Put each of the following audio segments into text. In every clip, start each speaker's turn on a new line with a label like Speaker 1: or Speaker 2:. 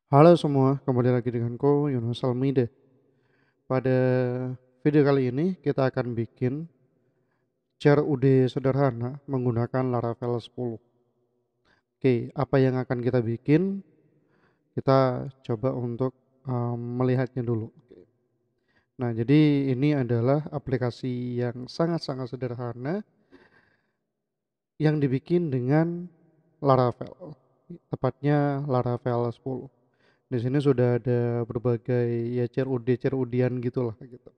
Speaker 1: Halo semua, kembali lagi denganku Yunus Almide. Pada video kali ini kita akan bikin CRUD sederhana menggunakan Laravel 10. Oke, apa yang akan kita bikin? Kita coba untuk melihatnya dulu. Nah, jadi ini adalah aplikasi yang sangat-sangat sederhana yang dibikin dengan Laravel, tepatnya Laravel 10. Di sini sudah ada berbagai ya CRUD-CRUD-an gitulah gitu.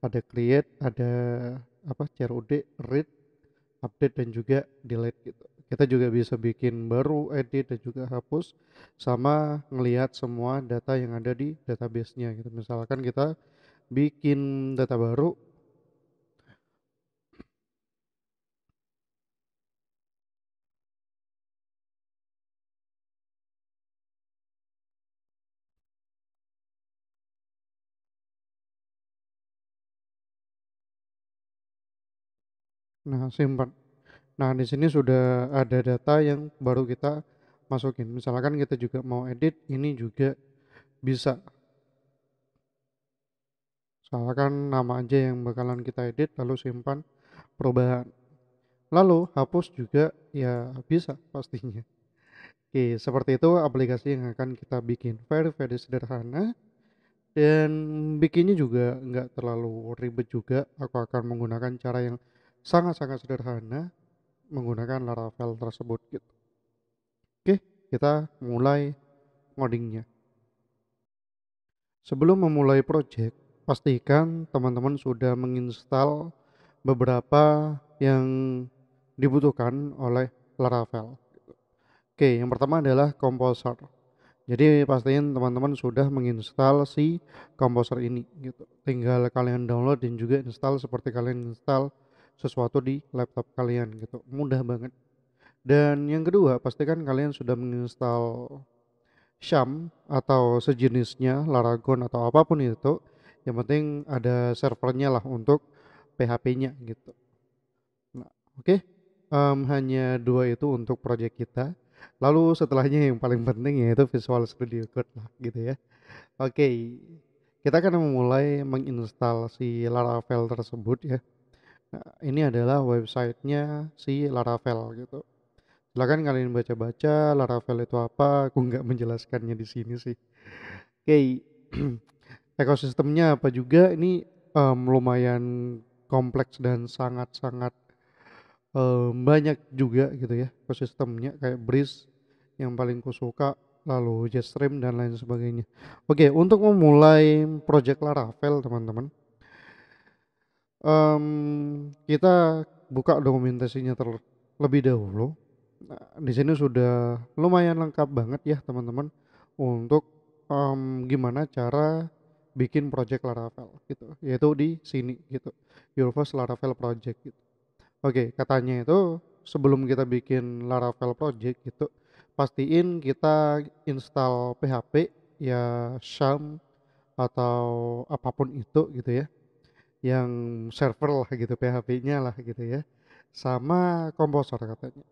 Speaker 1: Ada create, ada CRUD, read, update dan juga delete gitu. Kita juga bisa bikin baru, edit dan juga hapus sama ngelihat semua data yang ada di database-nya gitu. Misalkan kita bikin data baru. Nah, simpan. Nah, di sini sudah ada data yang baru kita masukin. Misalkan kita juga mau edit, ini juga bisa. Misalkan nama aja yang bakalan kita edit, lalu simpan perubahan. Lalu hapus juga ya bisa pastinya. Oke, seperti itu aplikasi yang akan kita bikin. Very, very sederhana. Dan bikinnya juga nggak terlalu ribet juga. Aku akan menggunakan cara yang sangat-sangat sederhana menggunakan Laravel tersebut gitu. Oke, kita mulai ngodingnya. Sebelum memulai project, pastikan teman-teman sudah menginstal beberapa yang dibutuhkan oleh Laravel. Oke, yang pertama adalah Composer. Jadi pastiin teman-teman sudah menginstal si Composer ini gitu. Tinggal kalian download dan juga install seperti kalian install sesuatu di laptop kalian gitu. Mudah banget. Dan yang kedua, pastikan kalian sudah menginstal Sham atau sejenisnya, Laragon atau apapun itu. Yang penting ada servernya lah untuk PHP-nya gitu. Nah, oke. Hanya dua itu untuk project kita. Lalu setelahnya yang paling penting yaitu Visual Studio Code lah gitu ya. Oke, kita akan memulai menginstal si Laravel tersebut ya. Nah, ini adalah websitenya si Laravel gitu. Silakan kalian baca-baca Laravel itu apa. Aku nggak menjelaskannya di sini sih. Oke, ekosistemnya apa juga ini lumayan kompleks dan sangat-sangat banyak juga gitu ya ekosistemnya kayak Breeze yang paling kusuka, lalu Jetstream dan lain sebagainya. Oke, untuk memulai project Laravel teman-teman, kita buka dokumentasinya terlebih dahulu. Nah, di sini sudah lumayan lengkap banget ya teman-teman untuk gimana cara bikin project Laravel gitu, yaitu di sini gitu, Your First Laravel Project gitu. Oke, katanya itu sebelum kita bikin Laravel project gitu, pastiin kita install PHP ya Sham atau apapun itu gitu ya, yang server lah gitu, PHP-nya lah gitu ya, sama Composer katanya.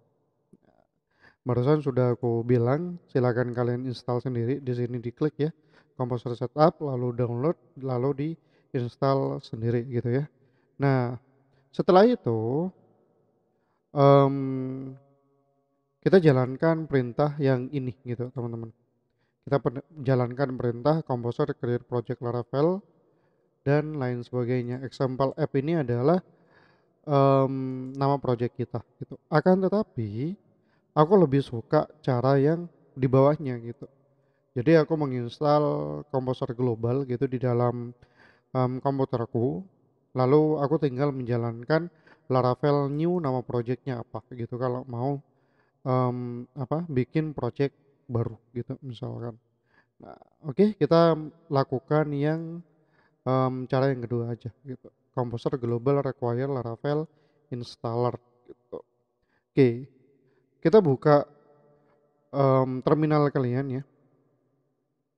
Speaker 1: Barusan sudah aku bilang, silakan kalian install sendiri. Di sini diklik ya, Composer Setup, lalu download, lalu di install sendiri gitu ya. Nah, setelah itu em, kita jalankan perintah yang ini gitu teman-teman. Kita jalankan perintah Composer create project Laravel dan lain sebagainya. Example app ini adalah nama project kita gitu. Akan tetapi aku lebih suka cara yang di bawahnya gitu. Jadi aku menginstal Composer Global gitu di dalam komputerku. Lalu aku tinggal menjalankan Laravel new nama projectnya apa gitu kalau mau bikin project baru gitu misalkan. Nah, oke, kita lakukan yang cara yang kedua aja gitu. Composer Global Require Laravel Installer gitu. Oke, kita buka terminal kalian ya.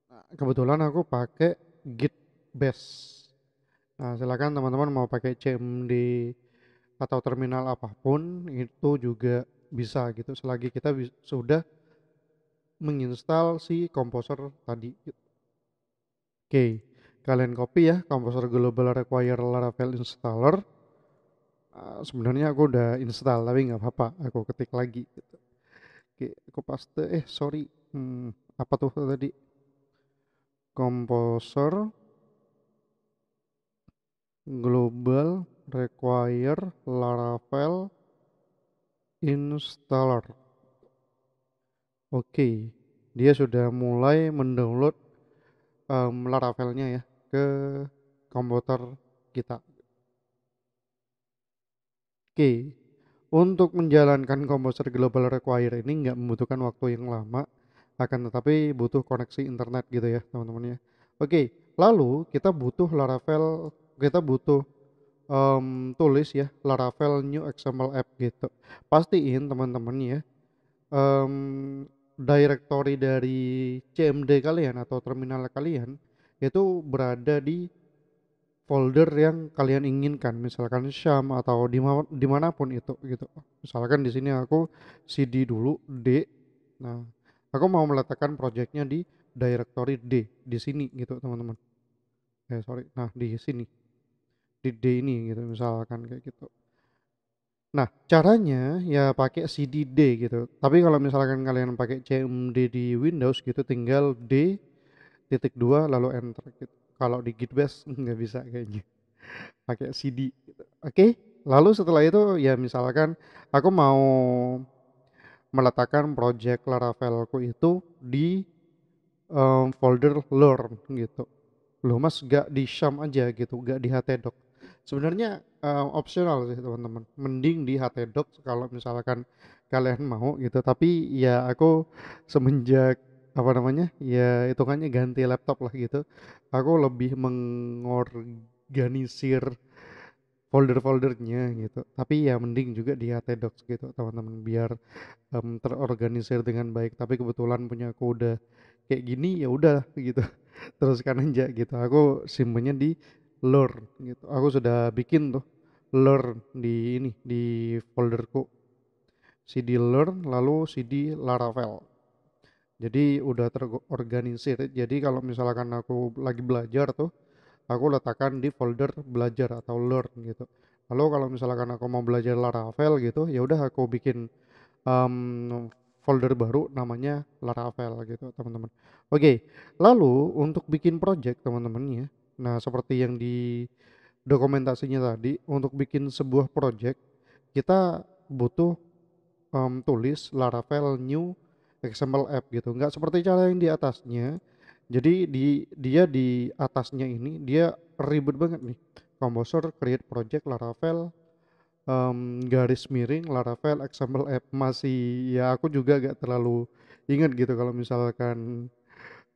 Speaker 1: Nah, kebetulan aku pakai Git Bash. Nah, silakan teman-teman mau pakai CMD atau terminal apapun itu juga bisa gitu selagi kita sudah menginstal si Composer tadi. Oke, kalian copy ya Composer Global Require Laravel Installer. Sebenarnya aku udah install tapi nggak apa-apa, aku ketik lagi gitu. Oke, aku paste. Sorry, apa tuh tadi? Composer Global Require Laravel Installer. Oke, dia sudah mulai mendownload Laravelnya ya ke komputer kita. Oke, untuk menjalankan Composer Global Require ini nggak membutuhkan waktu yang lama, akan tetapi butuh koneksi internet gitu ya teman-teman ya. Oke, lalu kita butuh tulis ya Laravel New XML App gitu. Pastiin teman-teman ya, directory dari CMD kalian atau terminal kalian itu berada di folder yang kalian inginkan, misalkan Syam atau dimanapun itu gitu. Misalkan di sini aku cd dulu D. Nah, aku mau meletakkan projectnya di directory D di sini gitu teman-teman. Sorry, nah di sini di D ini gitu misalkan kayak gitu. Nah, caranya ya pakai cd D gitu. Tapi kalau misalkan kalian pakai cmd di Windows gitu, tinggal D titik dua lalu enter gitu. Kalau di Gitbash nggak bisa kayaknya. Pakai CD gitu. Oke, lalu setelah itu ya misalkan aku mau meletakkan project Laravelku itu di folder learn gitu. Loh mas gak di Sham aja gitu, gak di htdoc. Sebenarnya opsional sih teman-teman. Mending di htdoc kalau misalkan kalian mau gitu. Tapi ya aku semenjak apa namanya ya hitungannya ganti laptop lah gitu. Aku lebih mengorganisir folder-foldernya gitu. Tapi ya mending juga di htdocs gitu teman-teman biar terorganisir dengan baik. Tapi kebetulan punya aku udah kayak gini ya udah gitu. Teruskan aja gitu. Aku simpennya di learn gitu. Aku sudah bikin tuh learn di ini di folderku cd learn lalu cd laravel. Jadi udah terorganisir. Jadi kalau misalkan aku lagi belajar tuh aku letakkan di folder belajar atau learn gitu. Lalu kalau misalkan aku mau belajar Laravel gitu, ya udah aku bikin folder baru namanya Laravel gitu, teman-teman. Oke, lalu untuk bikin project teman-teman ya. Nah, seperti yang di dokumentasinya tadi, untuk bikin sebuah project kita butuh tulis Laravel new XML app gitu. Nggak seperti cara yang di atasnya. Jadi dia di atasnya ini dia ribet banget nih. Composer create project Laravel garis miring Laravel XML app masih ya aku juga gak terlalu ingat gitu kalau misalkan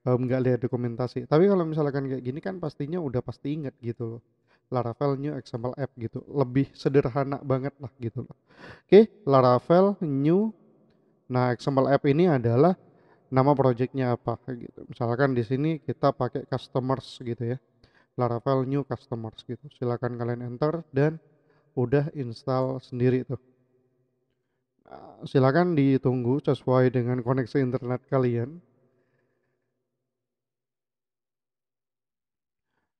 Speaker 1: nggak lihat dokumentasi. Tapi kalau misalkan kayak gini kan pastinya udah pasti ingat gitu loh. Laravel new XML app gitu. Lebih sederhana banget lah gitu loh. Oke, Laravel new. Nah, XML app ini adalah nama projectnya apa gitu. Misalkan di sini kita pakai customers gitu ya. Laravel new customers gitu. Silakan kalian enter dan udah install sendiri tuh. Silakan ditunggu sesuai dengan koneksi internet kalian.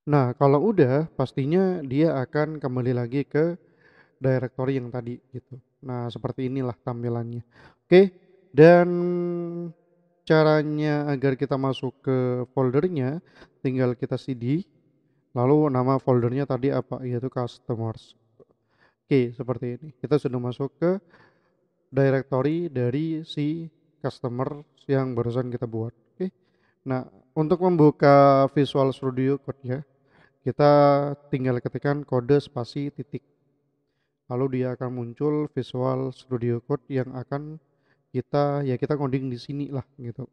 Speaker 1: Nah, kalau udah pastinya dia akan kembali lagi ke directory yang tadi gitu. Nah, seperti inilah tampilannya. Oke, dan caranya agar kita masuk ke foldernya tinggal kita cd lalu nama foldernya tadi apa yaitu customers. Oke, seperti ini. Kita sudah masuk ke directory dari si customer yang barusan kita buat. Oke. Nah, untuk membuka Visual Studio Code ya, kita tinggal ketikkan kode spasi titik. Lalu dia akan muncul Visual Studio Code yang akan kita coding di sini lah gitu.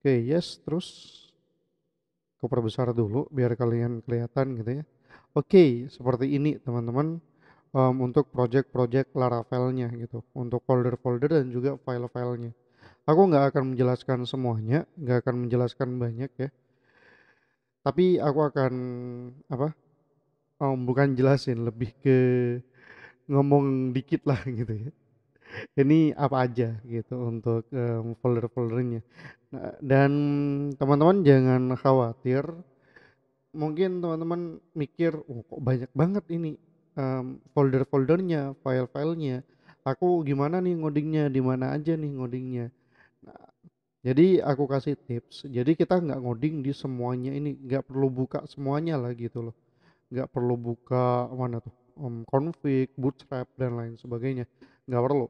Speaker 1: Oke, yes, terus aku perbesar dulu biar kalian kelihatan gitu ya. Oke, seperti ini teman-teman untuk project-project Laravelnya gitu, untuk folder-folder dan juga file-filenya. Aku nggak akan menjelaskan semuanya, nggak akan menjelaskan banyak ya. Tapi aku akan apa? Bukan jelasin, lebih ke ngomong dikit lah gitu ya. ini apa aja gitu untuk folder-foldernya. Nah, dan teman-teman jangan khawatir, mungkin teman-teman mikir, oh kok banyak banget ini folder-foldernya, file-filenya. Aku gimana nih ngodingnya, di mana aja nih ngodingnya. Nah, jadi aku kasih tips. Jadi kita nggak ngoding di semuanya ini, nggak perlu buka semuanya lah gitu loh. Nggak perlu buka mana tuh, config, bootstrap dan lain sebagainya. Nggak perlu.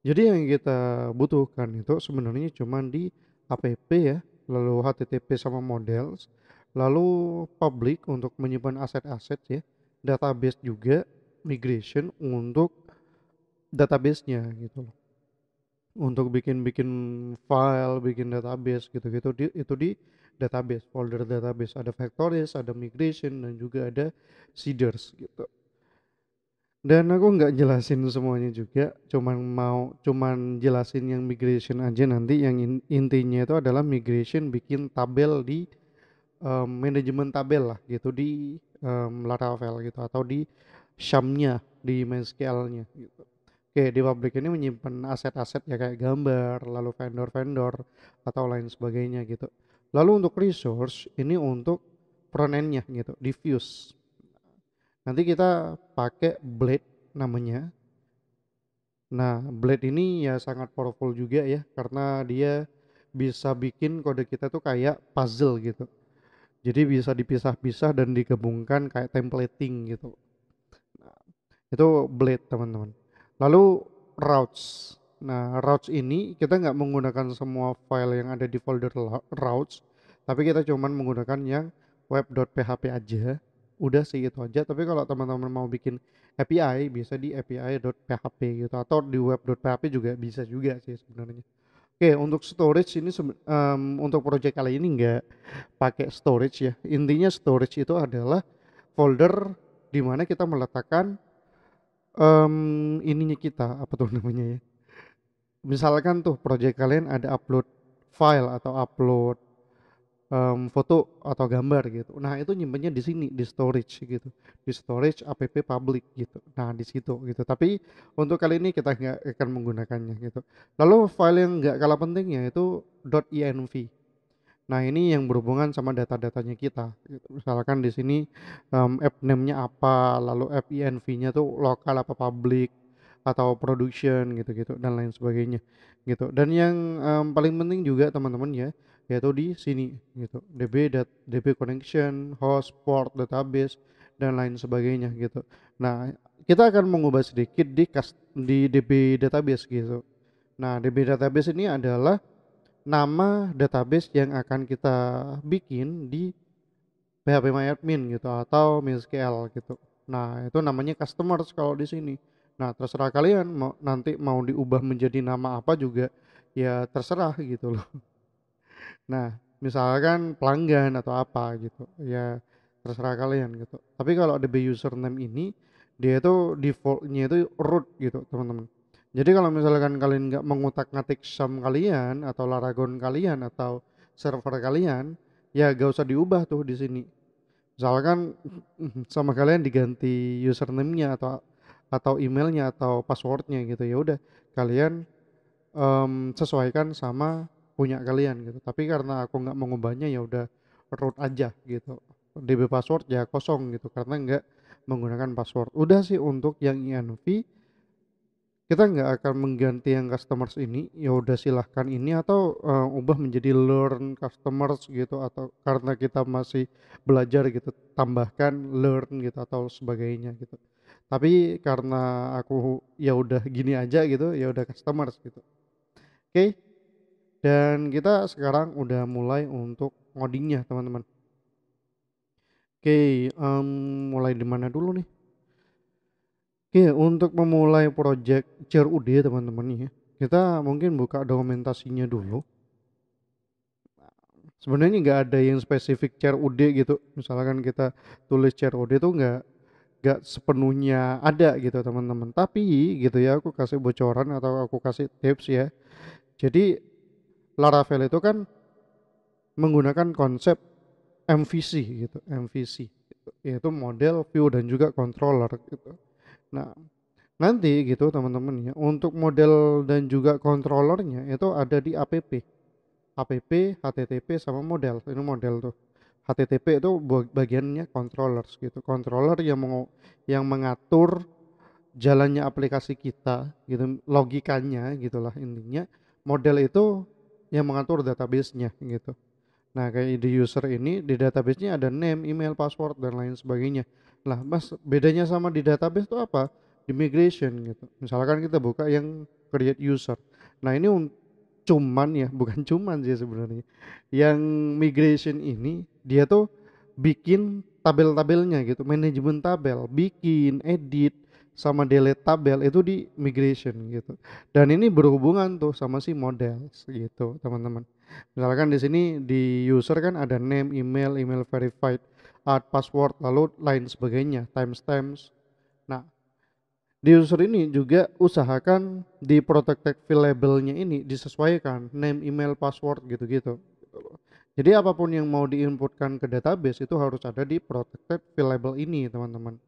Speaker 1: Jadi yang kita butuhkan itu sebenarnya cuman di app ya, lalu HTTP sama models, lalu public untuk menyimpan aset-aset ya, database juga, migration untuk database-nya gitu loh. Untuk bikin-bikin file, bikin database gitu-gitu itu di database, folder database ada factories, ada migration dan juga ada seeders gitu. Dan aku nggak jelasin semuanya juga, cuman jelasin yang migration aja nanti yang intinya itu adalah migration bikin tabel di manajemen tabel lah gitu di Laravel gitu atau di SAM-nya di MySQL-nya gitu. Oke, di Public ini menyimpan aset-aset ya kayak gambar, lalu vendor-vendor atau lain sebagainya gitu. Lalu untuk resource ini untuk front end-nya gitu, di Vue. Nanti kita pakai Blade namanya. Nah, Blade ini ya sangat powerful juga ya karena dia bisa bikin kode kita tuh kayak puzzle gitu. Jadi bisa dipisah-pisah dan digabungkan kayak templating gitu. Nah, itu Blade teman-teman. Lalu routes. Nah, routes ini kita nggak menggunakan semua file yang ada di folder routes, tapi kita cuman menggunakan yang web.php aja. Udah sih itu aja. Tapi kalau teman-teman mau bikin API bisa di api.php gitu atau di web.php juga bisa juga sih sebenarnya. Oke, untuk storage ini untuk project kali ini nggak pakai storage ya. Intinya storage itu adalah folder di mana kita meletakkan ininya kita, apa tuh namanya ya, misalkan tuh project kalian ada upload file atau upload foto atau gambar gitu. Nah, itu nyimpennya di sini di storage gitu. Di storage app public gitu. Nah, di situ gitu. Tapi untuk kali ini kita nggak akan menggunakannya gitu. Lalu file yang nggak kalah pentingnya itu .env. Nah, ini yang berhubungan sama data-datanya kita gitu. Misalkan di sini app name-nya apa, lalu app env-nya tuh lokal apa public atau production gitu-gitu dan lain sebagainya gitu. Dan yang paling penting juga teman-teman ya, yaitu di sini gitu. DB connection, host, port, database dan lain sebagainya gitu. Nah, kita akan mengubah sedikit di DB database gitu. Nah, DB database ini adalah nama database yang akan kita bikin di phpMyAdmin gitu atau MySQL gitu. Nah, itu namanya customers kalau di sini. Nah, terserah kalian mau diubah menjadi nama apa juga ya terserah gitu loh. Nah, misalkan pelanggan atau apa gitu. Ya terserah kalian gitu. Tapi kalau DB username ini dia itu defaultnya itu root gitu, teman-teman. Jadi kalau misalkan kalian nggak mengutak-ngatik SAM kalian atau Laragon kalian atau server kalian, ya gak usah diubah tuh di sini. Misalkan sama kalian diganti username-nya atau emailnya atau passwordnya gitu ya udah kalian sesuaikan sama punya kalian gitu. Tapi karena aku nggak mengubahnya ya udah root aja gitu. DB password ya kosong gitu karena nggak menggunakan password. Udah sih untuk yang env kita nggak akan mengganti yang customers ini, ya udah silahkan ini atau ubah menjadi learn customers gitu atau karena kita masih belajar gitu tambahkan learn gitu atau sebagainya gitu. Tapi karena aku ya udah gini aja gitu, ya udah customers gitu. Oke, dan kita sekarang udah mulai untuk ngodingnya teman-teman. Oke, mulai di mana dulu nih? Oke, untuk memulai project CRUD teman-teman nih ya, kita mungkin buka dokumentasinya dulu. Sebenarnya nggak ada yang spesifik CRUD gitu. Misalkan kita tulis CRUD itu nggak sepenuhnya ada gitu teman-teman. Tapi gitu ya, aku kasih bocoran atau aku kasih tips ya. Jadi Laravel itu kan menggunakan konsep MVC gitu, MVC gitu, yaitu model view dan juga controller gitu. Nah, Nanti gitu teman-teman ya, untuk model dan juga controllernya itu ada di app. App, HTTP sama model. Ini model tuh. HTTP itu bagiannya controllers gitu. Controller yang mengatur jalannya aplikasi kita gitu, logikanya gitulah intinya. Model itu yang mengatur database-nya gitu. Nah, kayak di user ini di database-nya ada name, email, password dan lain sebagainya. Lah, Mas, bedanya sama di database itu apa? Di migration gitu. Misalkan kita buka yang create user. Nah, ini cuman ya, bukan cuman sih sebenarnya. Yang migration ini dia tuh bikin tabel-tabelnya gitu, manajemen tabel, bikin, edit, sama delete tabel itu di migration gitu. Dan ini berhubungan tuh sama si model gitu, teman-teman. Misalkan di sini di user kan ada name, email, email verified, add password, lalu lain sebagainya, timestamps. Nah, di user ini juga usahakan di protected labelnya ini disesuaikan name, email, password gitu-gitu. Jadi apapun yang mau diinputkan ke database itu harus ada di protected label ini, teman-teman.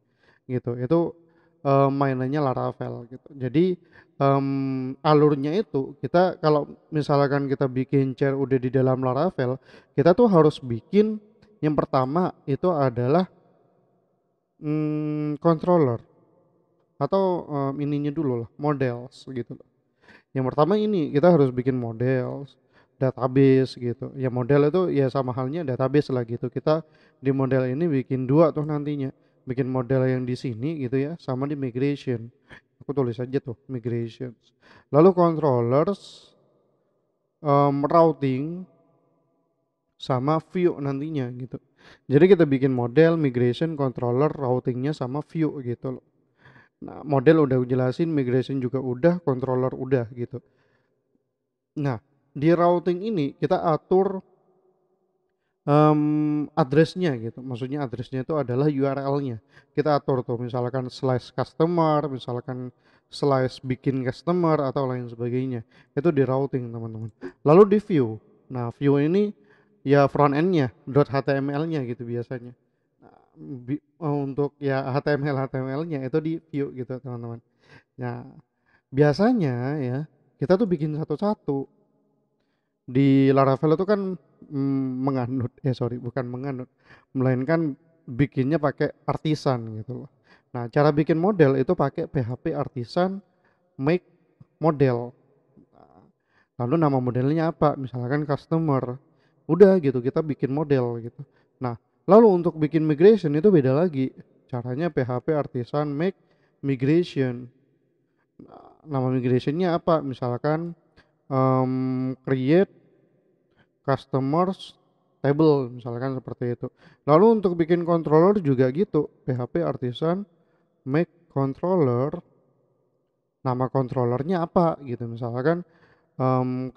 Speaker 1: Gitu. Itu mainannya Laravel gitu. Jadi alurnya itu kita kalau misalkan kita bikin chair udah di dalam Laravel, kita tuh harus bikin yang pertama itu adalah controller atau ininya dulu lah, models gitu loh. Yang pertama ini kita harus bikin models, database gitu. Ya model itu ya sama halnya database lah gitu. Kita di model ini bikin dua tuh nantinya. Bikin model yang di sini gitu ya, sama di migration. Aku tulis aja tuh migration. Lalu controllers, routing sama view nantinya gitu. Jadi kita bikin model, migration, controller, routingnya sama view gitu loh. Nah, model udah jelasin, migration juga udah, controller udah gitu. Nah, di routing ini kita atur addressnya gitu. Maksudnya addressnya itu adalah URL-nya. Kita atur tuh misalkan slash customer, misalkan slash bikin customer atau lain sebagainya. Itu di routing teman-teman. Lalu di view. Nah, view ini ya front end-nya, .html-nya gitu biasanya. Nah, untuk ya HTML-nya itu di view gitu teman-teman. Nah, biasanya ya kita tuh bikin satu-satu. Di Laravel itu kan menganut sorry bukan menganut, melainkan bikinnya pakai artisan gitu loh. Nah, cara bikin model itu pakai PHP artisan make model. Nah, lalu nama modelnya apa? Misalkan customer. Udah gitu kita bikin model gitu. Nah, lalu untuk bikin migration itu beda lagi. Caranya PHP artisan make migration. Nah, nama migrationnya apa? Misalkan create customers table misalkan seperti itu. Lalu untuk bikin controller juga gitu, PHP artisan make controller, nama controllernya apa gitu misalkan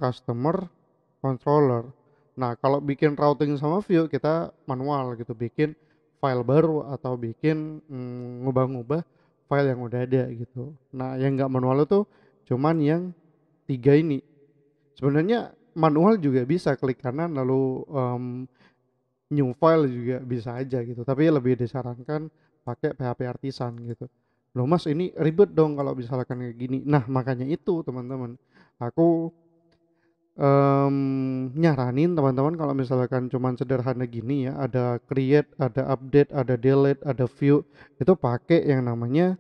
Speaker 1: customer controller. Nah, kalau bikin routing sama view kita manual gitu, bikin file baru atau bikin ngubah-ngubah file yang udah ada gitu. Nah, yang nggak manual itu cuman yang tiga ini. Sebenarnya manual juga bisa klik kanan lalu new file juga bisa aja gitu, tapi lebih disarankan pakai PHP artisan gitu. Loh Mas, ini ribet dong kalau misalkan kayak gini. Nah, makanya itu teman-teman, aku nyaranin teman-teman kalau misalkan cuman sederhana gini ya, ada create, ada update, ada delete, ada view, itu pakai yang namanya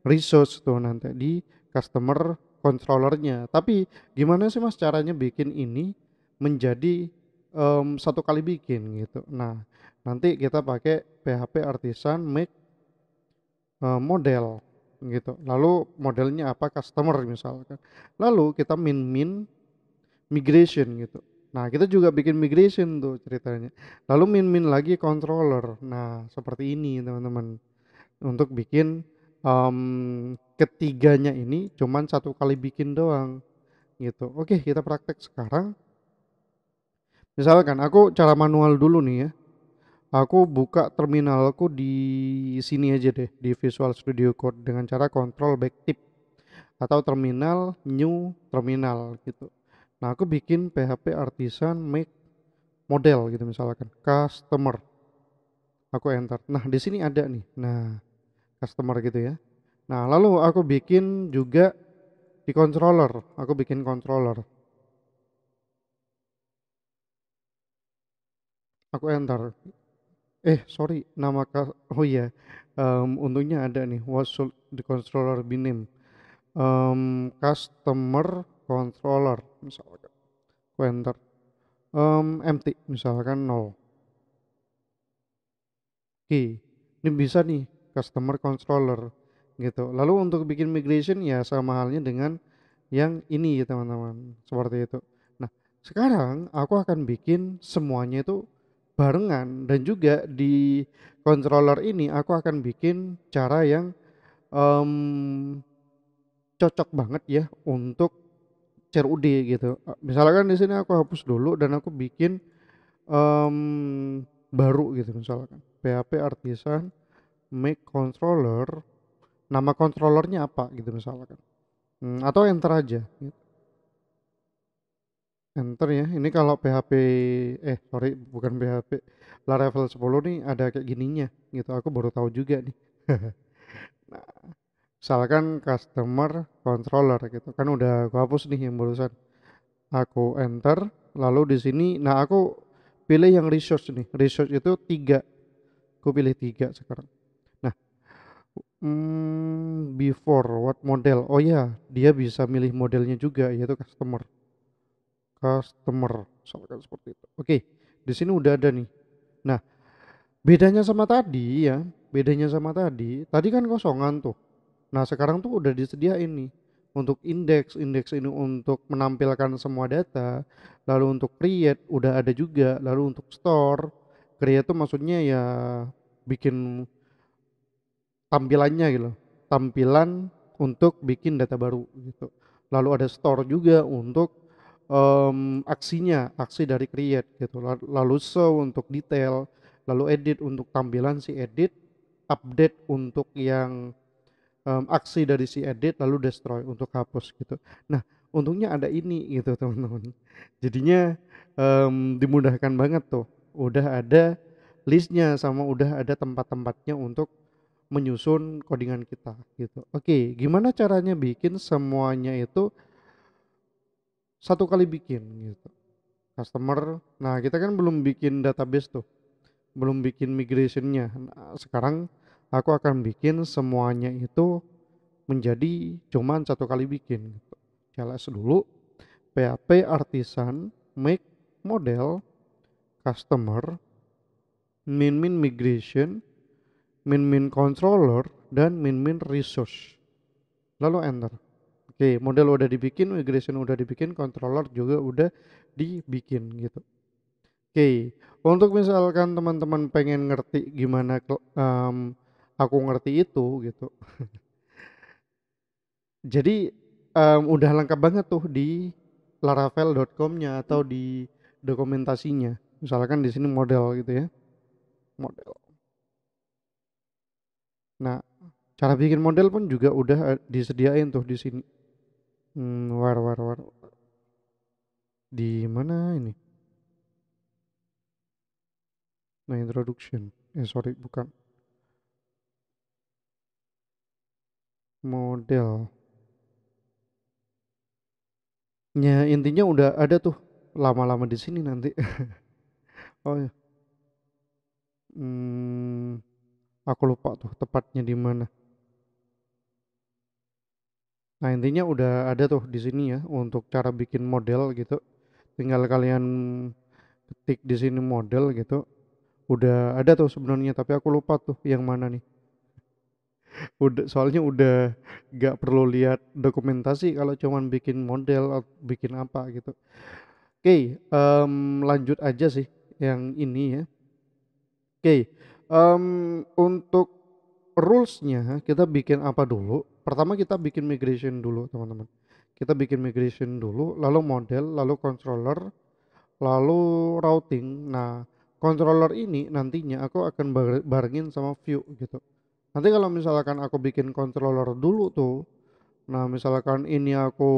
Speaker 1: resource tuh nanti di customer controllernya. Tapi gimana sih Mas caranya bikin ini menjadi satu kali bikin gitu. Nah, nanti kita pakai PHP artisan make model gitu. Lalu modelnya apa customer misalkan. Lalu kita min migration gitu. Nah, kita juga bikin migration tuh ceritanya. Lalu min lagi controller. Nah, seperti ini teman-teman. Untuk bikin ketiganya ini cuman satu kali bikin doang gitu. Oke, kita praktek sekarang. Misalkan aku cara manual dulu nih ya. Aku buka terminalku di sini aja deh, di Visual Studio Code dengan cara control backtick atau terminal new terminal gitu. Nah, aku bikin PHP artisan make model gitu misalkan customer. Aku enter. Nah, di sini ada nih. Nah, customer gitu ya. Nah, lalu aku bikin juga di controller, aku bikin controller, aku enter. Sorry, oh iya, untungnya ada nih, what should the controller be named? Customer controller, misalkan, aku enter. Empty, misalkan nol. Oke, ini bisa nih, customer controller, gitu. Lalu untuk bikin migration ya sama halnya dengan yang ini ya teman-teman, seperti itu. Nah, sekarang aku akan bikin semuanya itu barengan, dan juga di controller ini aku akan bikin cara yang em, cocok banget ya untuk CRUD gitu. Misalkan di sini aku hapus dulu dan aku bikin baru gitu, misalkan PHP Artisan make controller, nama controllernya apa gitu misalkan. Atau enter aja gitu. Enter ya. Ini kalau PHP, sorry, bukan PHP, Laravel 10 nih ada kayak gininya gitu. Aku baru tahu juga nih. Nah, misalkan customer controller gitu kan, udah aku hapus nih yang barusan. Aku enter, lalu di sini nah aku pilih yang resource nih. Resource itu 3. Aku pilih 3 sekarang. Nah, before what model? Oh ya, dia bisa milih modelnya juga, yaitu customer misalkan seperti itu. Oke, di sini udah ada nih. Nah, bedanya sama tadi ya, tadi kan kosongan tuh. Nah, sekarang tuh udah disediain nih untuk indeks ini untuk menampilkan semua data, lalu untuk create udah ada juga, lalu untuk store, create tuh maksudnya ya bikin tampilannya gitu, tampilan untuk bikin data baru gitu. Lalu ada store juga untuk aksi dari create gitu. Lalu show untuk detail, lalu edit untuk tampilan si edit, update untuk yang aksi dari si edit, lalu destroy untuk hapus gitu. Nah, untungnya ada ini gitu teman-teman. Jadinya dimudahkan banget tuh. Udah ada listnya sama udah ada tempat-tempatnya untuk menyusun codingan kita gitu. Oke, gimana caranya bikin semuanya itu satu kali bikin gitu. Customer, nah kita kan belum bikin database tuh, belum bikin migrationnya. Nah, sekarang aku akan bikin semuanya itu menjadi cuman satu kali bikin gitu. CLS dulu, PHP Artisan make model customer min migration, min controller, dan min resource, lalu enter. Oke, model udah dibikin, migration udah dibikin, controller juga udah dibikin gitu. Oke, untuk misalkan teman-teman pengen ngerti gimana aku ngerti itu gitu. Jadi udah lengkap banget tuh di laravel.com-nya atau di dokumentasinya. Misalkan di sini model gitu ya, model. Nah, cara bikin model pun juga udah disediain tuh di sini. War. Di mana ini? Nah, introduction. Sorry, bukan. Model. Ya, intinya udah ada tuh lama-lama di sini nanti. Oh ya. Hmm, aku lupa tuh tepatnya di mana. Nah, intinya udah ada tuh di sini ya untuk cara bikin model gitu. Tinggal kalian ketik di sini model gitu. Udah ada tuh sebenarnya, tapi aku lupa tuh yang mana nih. Soalnya udah gak perlu lihat dokumentasi kalau cuman bikin model atau bikin apa gitu. Oke, lanjut aja sih yang ini ya. Oke, untuk rulesnya kita bikin apa dulu? Pertama kita bikin migration dulu teman-teman. Kita bikin migration dulu, lalu model, lalu controller, lalu routing. Nah, controller ini nantinya aku akan barengin sama view gitu. Nanti kalau misalkan aku bikin controller dulu tuh, nah misalkan ini aku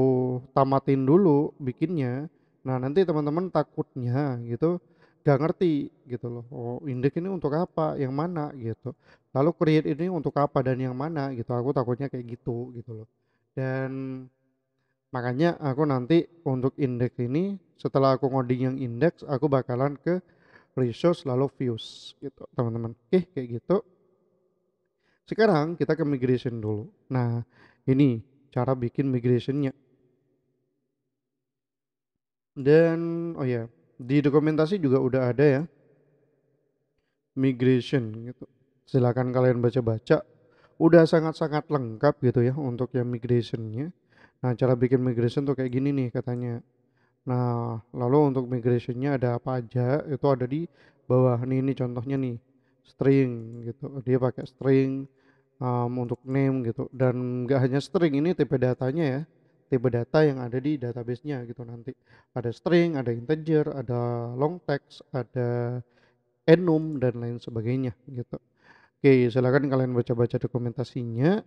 Speaker 1: tamatin dulu bikinnya, nah nanti teman-teman takutnya gitu gak ngerti gitu loh. Oh, indeks ini untuk apa, yang mana gitu. Lalu create ini untuk apa dan yang mana gitu. Aku takutnya kayak gitu loh. Dan makanya aku nanti untuk indeks ini setelah aku ngoding yang indeks, aku bakalan ke resource lalu views gitu teman-teman. Oke, kayak gitu. Sekarang kita ke migration dulu. Nah, ini cara bikin migrationnya. Dan oh ya, di dokumentasi juga udah ada ya migration gitu. Silakan kalian baca-baca. Udah sangat-sangat lengkap gitu ya untuk yang migrationnya. Nah, cara bikin migration tuh kayak gini nih katanya. Nah, lalu untuk migrationnya ada apa aja? Itu ada di bawah nih, ini contohnya nih, string gitu. Dia pakai string untuk name gitu. Dan nggak hanya string, ini tipe datanya ya. Tipe data yang ada di database-nya gitu nanti. Ada string, ada integer, ada long text, ada enum dan lain sebagainya gitu. Oke, silakan kalian baca-baca dokumentasinya.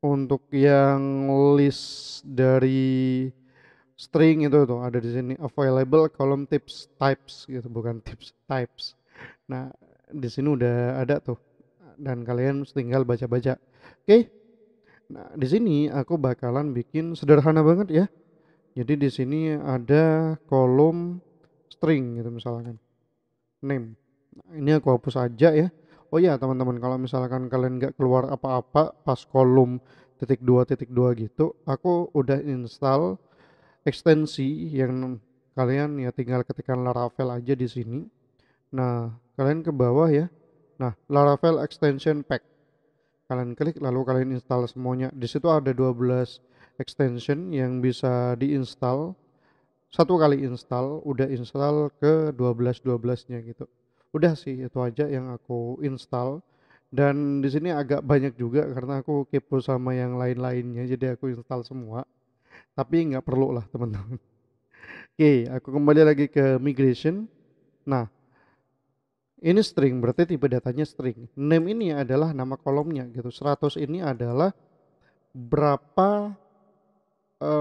Speaker 1: Untuk yang list dari string itu tuh ada di sini available column tips types gitu, bukan tips types. Nah, di sini udah ada tuh dan kalian tinggal baca-baca. Oke. Nah, di sini aku bakalan bikin sederhana banget ya. Jadi di sini ada kolom string gitu misalkan name. Nah, ini aku hapus aja ya. Oh ya teman-teman, kalau misalkan kalian nggak keluar apa-apa pas kolom titik dua gitu, aku udah install ekstensi yang kalian ya tinggal ketikkan Laravel aja di sini. Nah, kalian ke bawah ya. Nah, Laravel extension pack. Kalian klik lalu kalian install semuanya. Di situ ada 12 extension yang bisa diinstal. Satu kali install udah install ke 12-12-nya gitu. Udah sih itu aja yang aku install. Dan di sini agak banyak juga karena aku kepo sama yang lain-lainnya jadi aku install semua. Tapi nggak perlu lah teman-teman. Oke, aku kembali lagi ke migration. Nah, ini string berarti tipe datanya string. Name ini adalah nama kolomnya gitu. 100 ini adalah berapa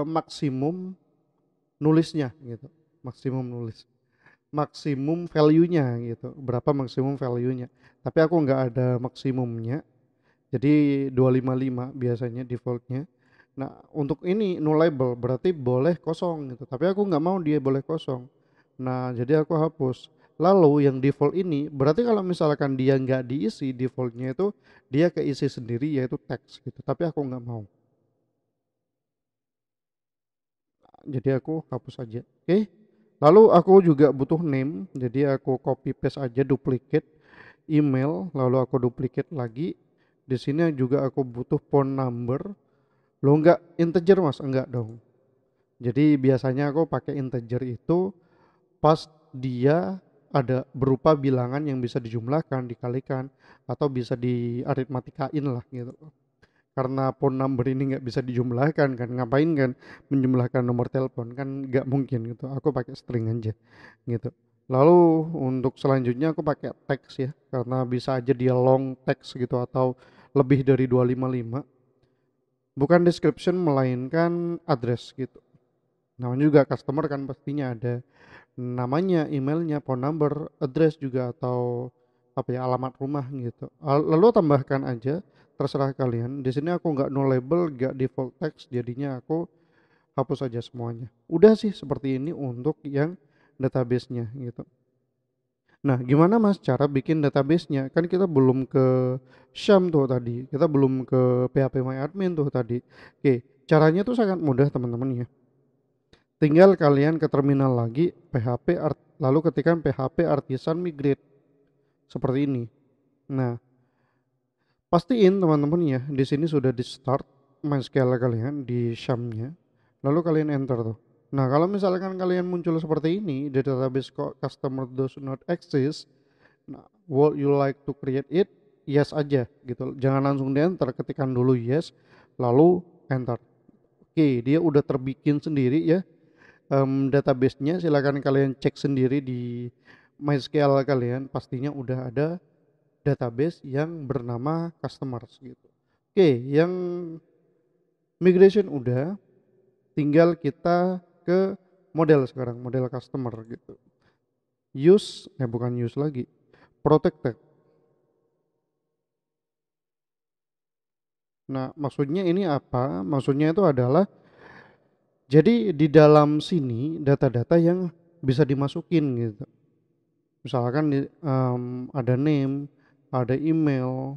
Speaker 1: maksimum nulisnya gitu. Maksimum nulis. Maksimum value-nya gitu. Berapa maksimum value-nya. Tapi aku nggak ada maksimumnya. Jadi 255 biasanya defaultnya. Nah, untuk ini nullable berarti boleh kosong gitu. Tapi aku nggak mau dia boleh kosong. Nah, jadi aku hapus. Lalu yang default ini berarti kalau misalkan dia nggak diisi defaultnya itu dia keisi sendiri yaitu teks gitu. Tapi aku nggak mau. Jadi aku hapus aja. Oke. Lalu aku juga butuh name. Jadi aku copy paste aja duplicate email. Lalu aku duplicate lagi. Di sini juga aku butuh phone number. Lo enggak integer mas? Enggak dong. Jadi biasanya aku pakai integer itu pas dia ada berupa bilangan yang bisa dijumlahkan, dikalikan, atau bisa diaritmatikain lah gitu. Karena phone number ini nggak bisa dijumlahkan kan, ngapain kan menjumlahkan nomor telepon kan nggak mungkin gitu. Aku pakai string aja gitu. Lalu untuk selanjutnya aku pakai teks ya, karena bisa aja dia long text gitu atau lebih dari 255. Bukan description melainkan address gitu. Namanya juga customer kan pastinya ada namanya, emailnya, phone number, address juga atau apa ya alamat rumah gitu. Lalu tambahkan aja terserah kalian. Di sini aku nggak no label, nggak default text, jadinya aku hapus aja semuanya. Udah sih seperti ini untuk yang database-nya gitu. Nah, gimana Mas cara bikin database-nya? Kan kita belum ke Syam tuh tadi. Kita belum ke PHP tuh tadi. Oke, caranya tuh sangat mudah teman-teman ya. Tinggal kalian ke terminal lagi lalu ketikkan PHP Artisan Migrate seperti ini. Nah, pastiin teman-teman ya di sini sudah di start MySQL kalian di Syamnya. Lalu kalian enter tuh. Nah, kalau misalkan kalian muncul seperti ini, the database customer does not exist. Nah, would you like to create it? Yes aja gitu. Jangan langsung di enter, ketikkan dulu yes, lalu enter. Oke, dia udah terbikin sendiri ya database-nya. Silakan kalian cek sendiri di MySQL kalian, pastinya udah ada database yang bernama customers gitu. Oke, yang migration udah, tinggal kita ke model sekarang, model customer gitu. bukan use lagi, protected. Nah, maksudnya ini apa? Maksudnya itu adalah jadi di dalam sini data-data yang bisa dimasukin gitu. Misalkan ada name, ada email,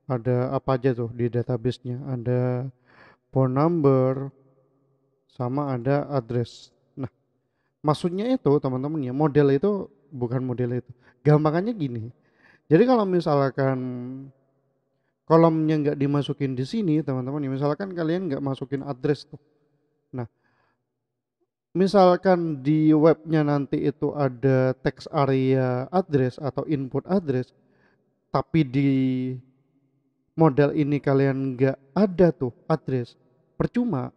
Speaker 1: ada apa aja tuh di database-nya, ada phone number, sama ada address. Nah, maksudnya itu teman-teman ya, model itu bukan model itu. Gampangannya gini. Jadi kalau misalkan kolomnya nggak dimasukin di sini teman-teman ya, misalkan kalian nggak masukin address tuh. Nah, misalkan di webnya nanti itu ada text area address atau input address, tapi di model ini kalian nggak ada tuh address, percuma,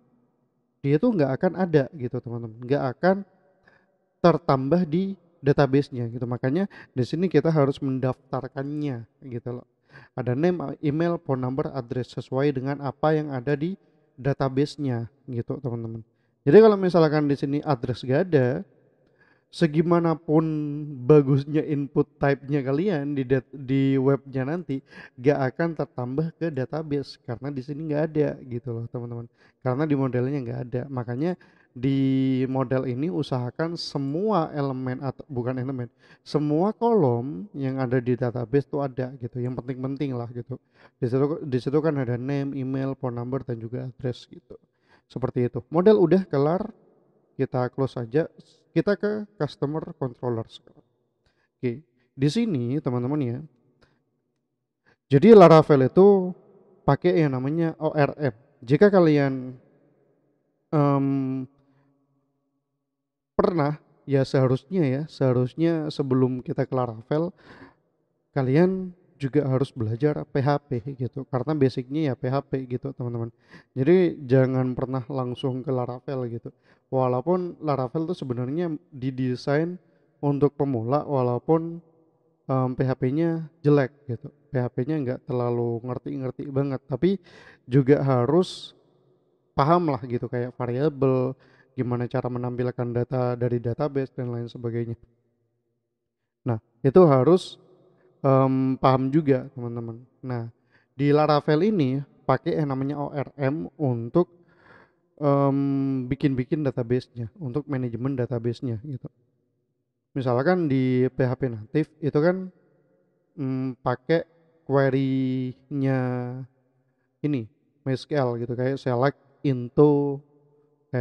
Speaker 1: dia tuh nggak akan ada gitu teman-teman, nggak akan tertambah di database-nya gitu. Makanya di sini kita harus mendaftarkannya gitu loh. Ada name, email, phone number, address sesuai dengan apa yang ada di database-nya gitu teman-teman. Jadi kalau misalkan di sini address gak ada, segimanapun bagusnya input type-nya kalian di webnya nanti gak akan tertambah ke database karena di sini nggak ada gitu loh teman-teman, karena di modelnya nggak ada. Makanya di model ini usahakan semua elemen atau bukan elemen, semua kolom yang ada di database tuh ada gitu, yang penting-penting lah gitu. Di situ kan ada name, email, phone number, dan juga address gitu. Seperti itu, model udah kelar, kita close saja, kita ke customer controller sekarang. Oke, di sini teman-teman ya, jadi Laravel itu pakai yang namanya ORM. Jika kalian em, pernah, ya seharusnya sebelum kita ke Laravel kalian juga harus belajar PHP gitu, karena basicnya ya PHP gitu teman-teman. Jadi jangan pernah langsung ke Laravel gitu, walaupun Laravel tuh sebenarnya didesain untuk pemula, walaupun PHP-nya jelek gitu, PHP-nya nggak terlalu ngerti-ngerti banget, tapi juga harus paham lah gitu, kayak variabel, gimana cara menampilkan data dari database dan lain sebagainya. Nah, itu harus paham juga teman-teman. Nah, di Laravel ini pakai yang namanya ORM untuk bikin-bikin database-nya, untuk manajemen database-nya gitu. Misalkan di PHP natif itu kan pakai query-nya ini MySQL gitu, kayak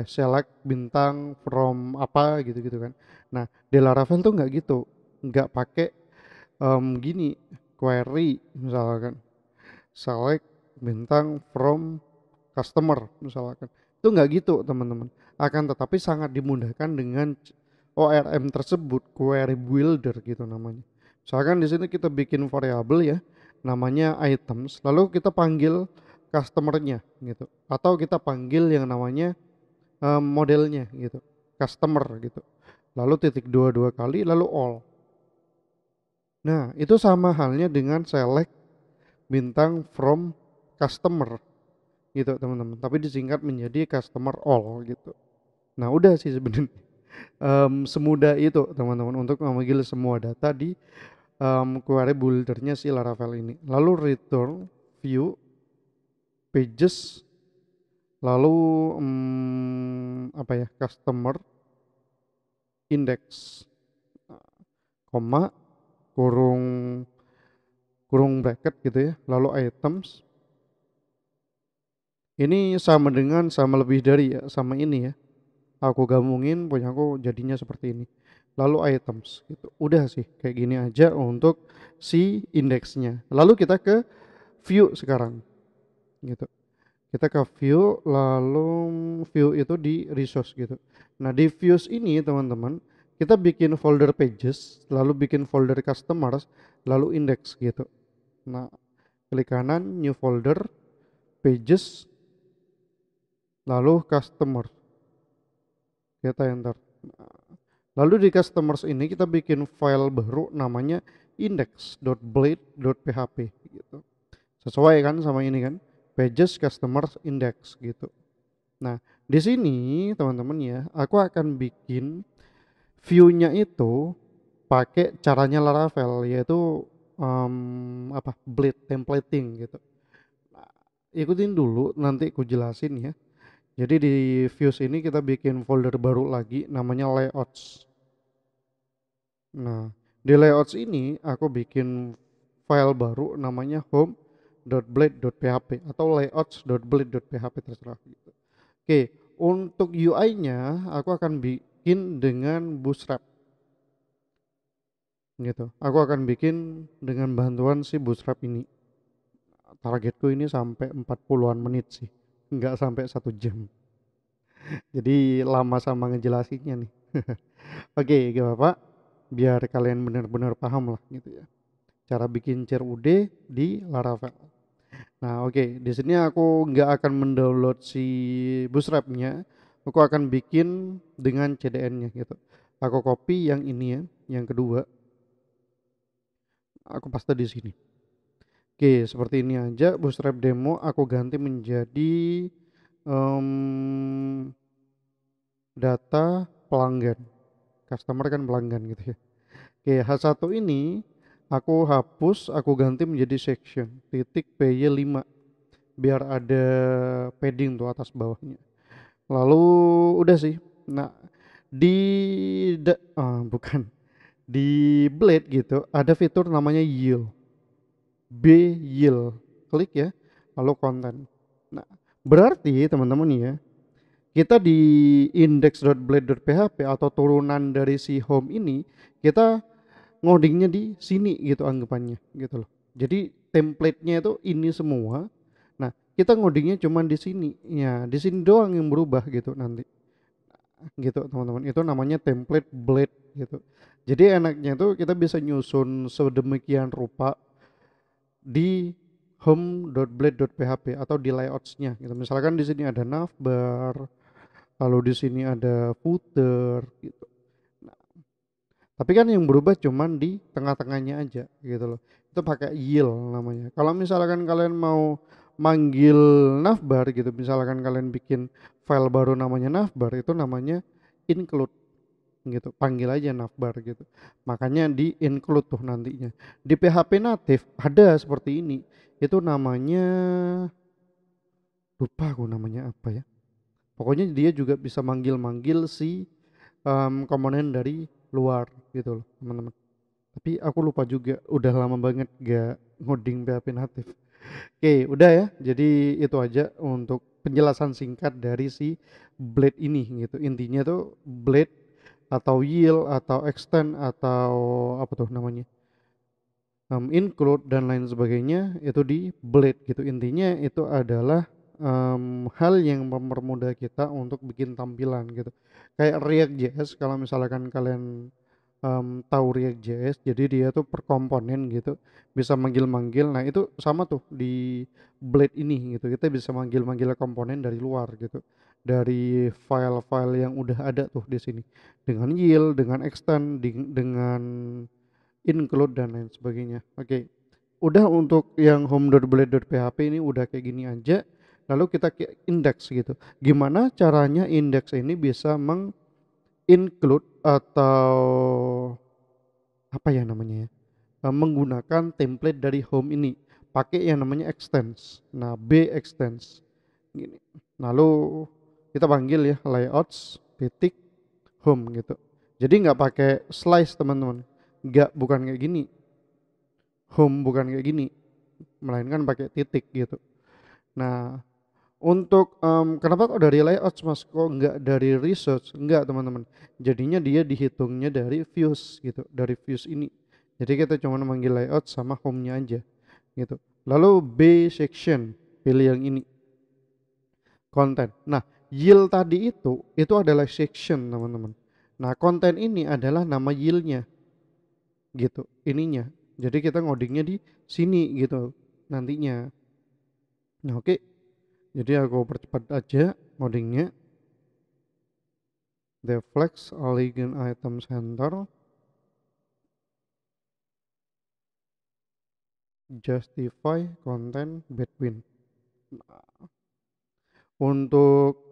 Speaker 1: select bintang from apa gitu-gitu kan. Nah, di Laravel tuh nggak gitu, nggak pakai gini query misalkan select bintang from customer misalkan, itu nggak gitu teman-teman. Akan tetapi sangat dimudahkan dengan ORM tersebut, query builder gitu namanya. Misalkan di sini kita bikin variabel ya, namanya items, lalu kita panggil customernya gitu, atau kita panggil yang namanya modelnya gitu, customer gitu, lalu titik dua kali, lalu all. Nah, itu sama halnya dengan select bintang from customer gitu teman-teman, tapi disingkat menjadi customer all gitu. Nah, udah sih sebenarnya semudah itu teman-teman untuk memanggil semua data di query buildernya si Laravel ini. Lalu return view pages, lalu apa ya, customer index, koma, kurung kurung bracket gitu ya, lalu items. Ini sama dengan, sama lebih dari ya, sama ini ya, aku gabungin punya aku jadinya seperti ini, lalu items gitu. Udah sih kayak gini aja untuk si indeksnya. Lalu kita ke view sekarang gitu, kita ke view, lalu view itu di resource gitu. Nah, di views ini teman-teman, kita bikin folder pages, lalu bikin folder customers, lalu index gitu. Nah, klik kanan, new folder, pages, lalu customer, kita enter. Lalu di customers ini kita bikin file baru namanya index.blade.php gitu. Sesuai kan sama ini kan, pages customers index gitu. Nah, di sini teman-teman ya, aku akan bikin view-nya itu pakai caranya Laravel, yaitu blade templating gitu. Nah, ikutin dulu nanti aku jelasin ya. Jadi di Views ini kita bikin folder baru lagi namanya layouts. Nah, di layouts ini aku bikin file baru namanya home.blade.php atau layouts.blade.php terserah gitu. Oke, untuk UI-nya aku akan bikin dengan Bootstrap gitu. Aku akan bikin dengan bantuan si Bootstrap ini. Targetku ini sampai 40-an menit sih, nggak sampai 1 jam. Jadi lama sama ngejelasinnya nih. Oke, gak apa-apa. Biar kalian benar-benar paham lah gitu ya. Cara bikin CRUD di Laravel. Nah, oke, di sini aku nggak akan mendownload si Bootstrap-nya. Aku akan bikin dengan CDN-nya gitu. Aku copy yang ini ya, yang kedua. Aku paste di sini. Oke, seperti ini aja. Bootstrap demo aku ganti menjadi em, data pelanggan. Customer kan pelanggan gitu ya. Oke, H1 ini aku hapus, aku ganti menjadi section titik PY5 biar ada padding tuh atas bawahnya. Lalu udah sih. Nah, di bukan di Blade gitu ada fitur namanya yield. Yield. Klik ya, lalu konten. Nah, berarti teman-teman ya, kita di index.blade.php atau turunan dari si home ini kita ngodingnya di sini gitu anggapannya gitu loh. Jadi template-nya itu ini semua. Nah, kita ngodingnya cuma di sini. Ya, di sini doang yang berubah gitu nanti. Gitu, teman-teman. Itu namanya template blade gitu. Jadi enaknya itu kita bisa nyusun sedemikian rupa di home.blade.php atau di layouts-nya gitu. Misalkan di sini ada navbar, lalu di sini ada footer gitu. Tapi kan yang berubah cuman di tengah-tengahnya aja gitu loh. Itu pakai yield namanya. Kalau misalkan kalian mau manggil navbar gitu, misalkan kalian bikin file baru namanya navbar, itu namanya include gitu. Panggil aja navbar gitu. Makanya di include tuh nantinya. Di PHP native ada seperti ini. Itu namanya lupa aku namanya apa ya. Pokoknya dia juga bisa manggil-manggil si komponen dari luar gitu loh, teman-teman. Tapi aku lupa juga, udah lama banget gak ngoding PHP natif. Oke, udah ya. Jadi itu aja untuk penjelasan singkat dari si Blade ini gitu. Intinya tuh Blade atau yield atau extend atau apa tuh namanya, include dan lain sebagainya itu di Blade gitu. Intinya itu adalah hal yang mempermudah kita untuk bikin tampilan gitu. Kayak React.js, kalau misalkan kalian tahu React.js, jadi dia tuh per komponen gitu, bisa manggil-manggil. Nah itu sama tuh di Blade ini gitu, kita bisa manggil-manggil komponen dari luar gitu, dari file-file yang udah ada tuh di sini, dengan yield, dengan extend, dengan include dan lain sebagainya. Oke, udah untuk yang home.blade.php ini udah kayak gini aja. Lalu kita ke index gitu. Gimana caranya index ini bisa include atau apa ya namanya ya, menggunakan template dari home ini pakai yang namanya extends. Nah, b extends gini, lalu kita panggil ya layouts titik home gitu. Jadi nggak pakai slice, teman-teman. Nggak, bukan kayak gini. Home bukan kayak gini, melainkan pakai titik gitu. Nah, untuk kenapa kok dari layouts mas, kok nggak dari research? Nggak, teman-teman. Jadinya dia dihitungnya dari views gitu, dari views ini. Jadi kita cuma manggil layout sama home-nya aja gitu. Lalu B section, pilih yang ini, konten. Nah, yield tadi itu adalah section, teman-teman. Nah, konten ini adalah nama yieldnya gitu, ininya. Jadi kita ngodingnya di sini gitu nantinya. Nah, oke. Jadi aku percepat aja ngodingnya. Deflex Allign Item Center, justify content between. Untuk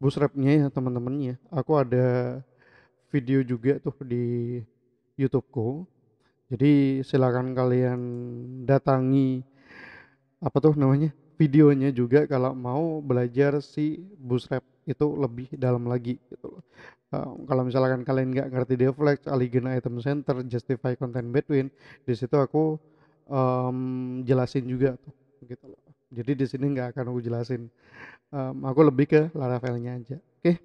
Speaker 1: bootstrapnya ya teman-teman ya, aku ada video juga tuh di YouTubeku. Jadi silakan kalian datangi apa tuh namanya videonya juga kalau mau belajar si Bootstrap itu lebih dalam lagi gitu loh. Kalau misalkan kalian nggak ngerti Deflex, Alien Item Center, Justify Content Between, di situ aku jelasin juga tuh gitu loh. Jadi di sini nggak akan aku jelasin. Aku lebih ke Laravelnya aja. Oke,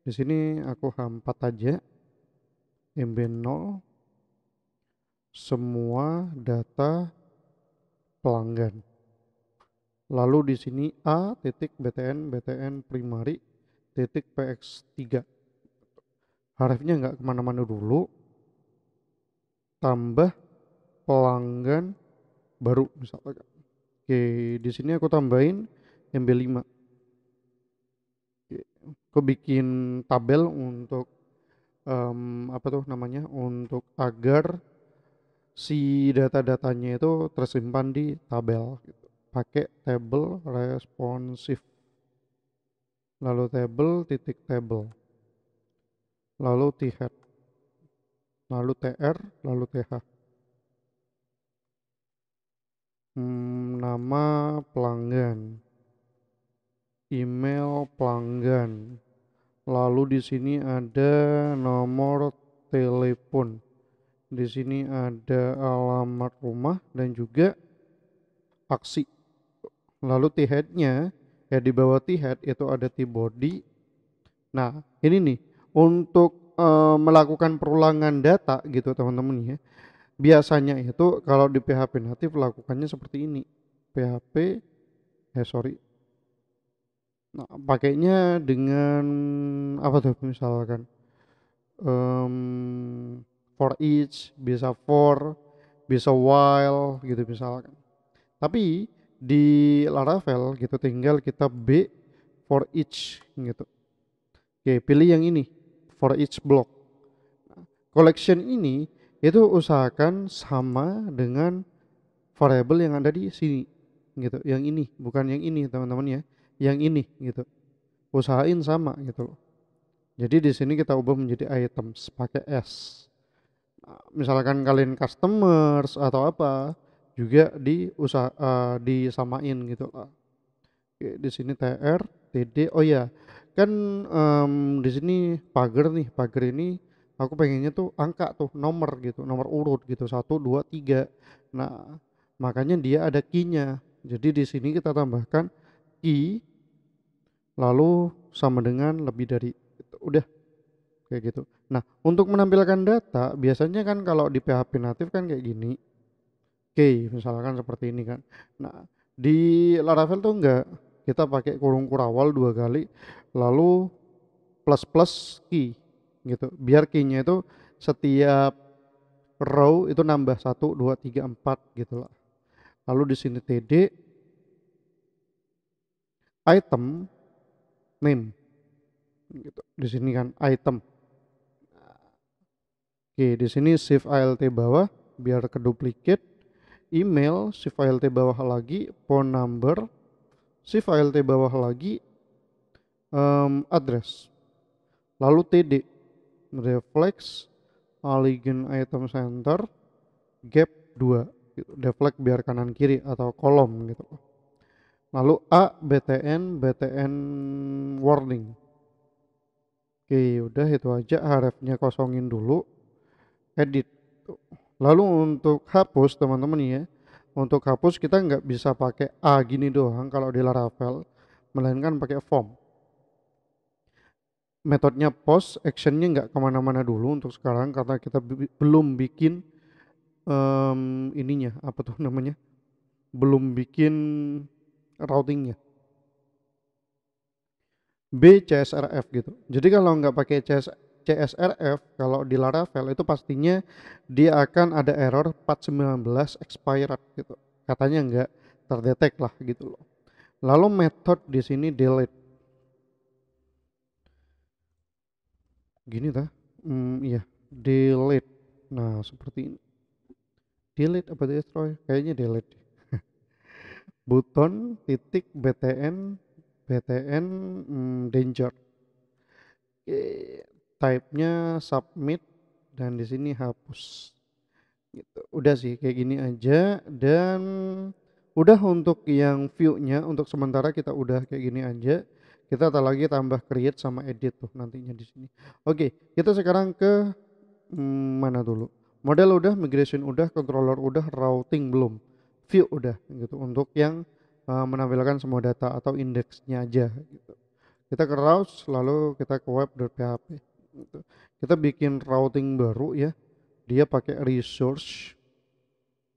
Speaker 1: di sini aku H4 aja, MB0, semua data pelanggan. Lalu di sini A titik BTN primary titik PX3. Harusnya nggak kemana-mana dulu. Tambah pelanggan baru misalnya. Oke, di sini aku tambahin MB5. Oke, aku bikin tabel untuk apa tuh namanya? Untuk agar si data-datanya itu tersimpan di tabel gitu. Pakai table responsive. Lalu table titik table. Lalu t-head. Lalu tr, lalu th. Nama pelanggan, email pelanggan. Lalu di sini ada nomor telepon. Di sini ada alamat rumah dan juga aksi. Lalu T-head-nya ya di bawah T-head itu ada T-body. Nah, ini nih untuk melakukan perulangan data gitu teman-teman ya. Biasanya itu kalau di PHP natif lakukannya seperti ini. PHP sorry. Nah, pakainya dengan apa tuh misalkan for each, bisa for, bisa while gitu misalkan. Tapi di Laravel gitu tinggal kita B for each gitu. Oke, pilih yang ini for each block. Collection ini itu usahakan sama dengan variable yang ada di sini gitu. Yang ini, bukan yang ini teman-teman ya. Yang ini gitu. Usahain sama gitu loh. Jadi di sini kita ubah menjadi items pakai S. Nah, misalkan kalian customers atau apa juga disamain gitu lah. Oke, di sini TR, TD. Oh ya, kan di sini pagar nih, pagar ini aku pengennya tuh angka tuh nomor gitu, nomor urut gitu 1 2 3. Nah, makanya dia ada key-nya. Jadi di sini kita tambahkan key lalu sama dengan lebih dari gitu. Udah kayak gitu. Nah, untuk menampilkan data biasanya kan kalau di PHP natif kan kayak gini. Oke, misalkan seperti ini kan. Nah, di Laravel tuh enggak. Kita pakai kurung kurawal 2 kali lalu plus plus key gitu. Biar key-nya itu setiap row itu nambah 1 2 3 4 gitu lah. Lalu di sini TD item name gitu. Di sini kan item. Oke, di sini shift alt bawah biar keduplicate. Email shift alt bawah lagi, phone number shift alt bawah lagi, address. Lalu TD reflex Alien Item Center gap 2 gitu. Deflect biar kanan kiri atau kolom gitu. Lalu A BTN warning. Oke, udah itu aja, hrefnya kosongin dulu, edit. Lalu untuk hapus teman-teman ya, untuk hapus kita nggak bisa pakai A gini doang kalau di Laravel, melainkan pakai form. Metodenya post, actionnya nggak kemana-mana dulu untuk sekarang karena kita belum bikin ininya apa tuh namanya, belum bikin routingnya. B CSRF gitu. Jadi kalau nggak pakai CSRF kalau di Laravel itu pastinya dia akan ada error 419 expired gitu. Katanya nggak terdetek lah gitu loh. Lalu metode di sini delete. Gini tah? Iya, delete. Nah, seperti ini. Delete apa destroy? Kayaknya delete. Button titik btn danger. Oke. type-nya submit, dan di sini hapus. Gitu. Udah sih kayak gini aja, dan udah untuk yang view-nya untuk sementara kita udah kayak gini aja. Kita lagi tambah create sama edit tuh nantinya di sini. Oke, kita sekarang ke mana dulu? Model udah, migration udah, controller udah, routing belum. View udah gitu untuk yang menampilkan semua data atau indeksnya aja gitu. Kita ke routes lalu kita ke web.php gitu. Kita bikin routing baru ya. Dia pakai resource.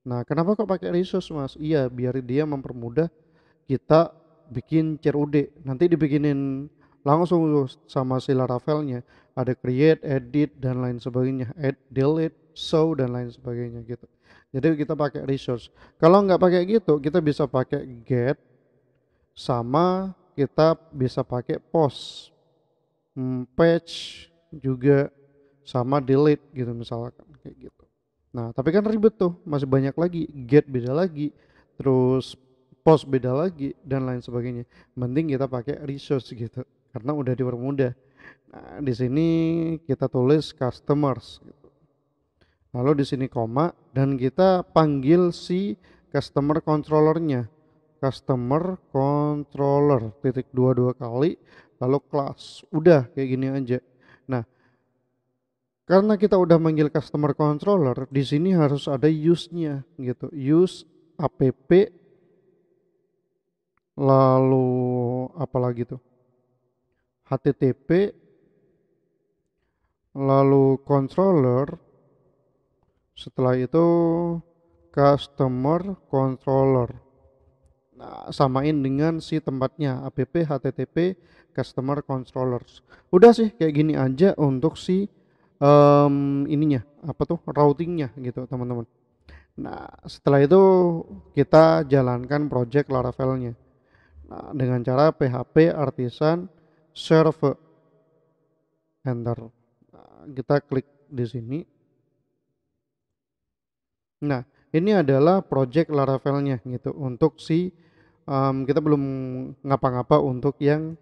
Speaker 1: Nah, kenapa kok pakai resource, Mas? Iya, biar dia mempermudah kita bikin CRUD. Nanti dibikinin langsung tuh sama si Laravelnya. Ada create, edit, dan lain sebagainya. Add, delete, show, dan lain sebagainya gitu. Jadi kita pakai resource. Kalau nggak pakai gitu, kita bisa pakai get, sama kita bisa pakai post, page juga, sama delete gitu misalkan kayak gitu. Nah, tapi kan ribet tuh, masih banyak lagi, get beda lagi, terus post beda lagi, dan lain sebagainya. Mending kita pakai resource gitu, karena udah dipermudah. Nah, di sini kita tulis customers gitu. Lalu di sini koma, dan kita panggil si customer controllernya. Customer controller titik dua kali, lalu class. Udah kayak gini aja. Nah, karena kita udah manggil customer controller, di sini harus ada use-nya gitu. Use app, lalu apalagi tuh? HTTP, lalu controller, setelah itu customer controller. Nah, samain dengan si tempatnya app HTTP customer controllers. Udah sih kayak gini aja untuk si ininya apa tuh routingnya gitu teman-teman. Nah, setelah itu kita jalankan project Laravelnya. Nah, dengan cara PHP artisan serve, enter. Nah, kita klik di sini. Nah, ini adalah project Laravelnya gitu. Untuk si kita belum ngapa-ngapa untuk yang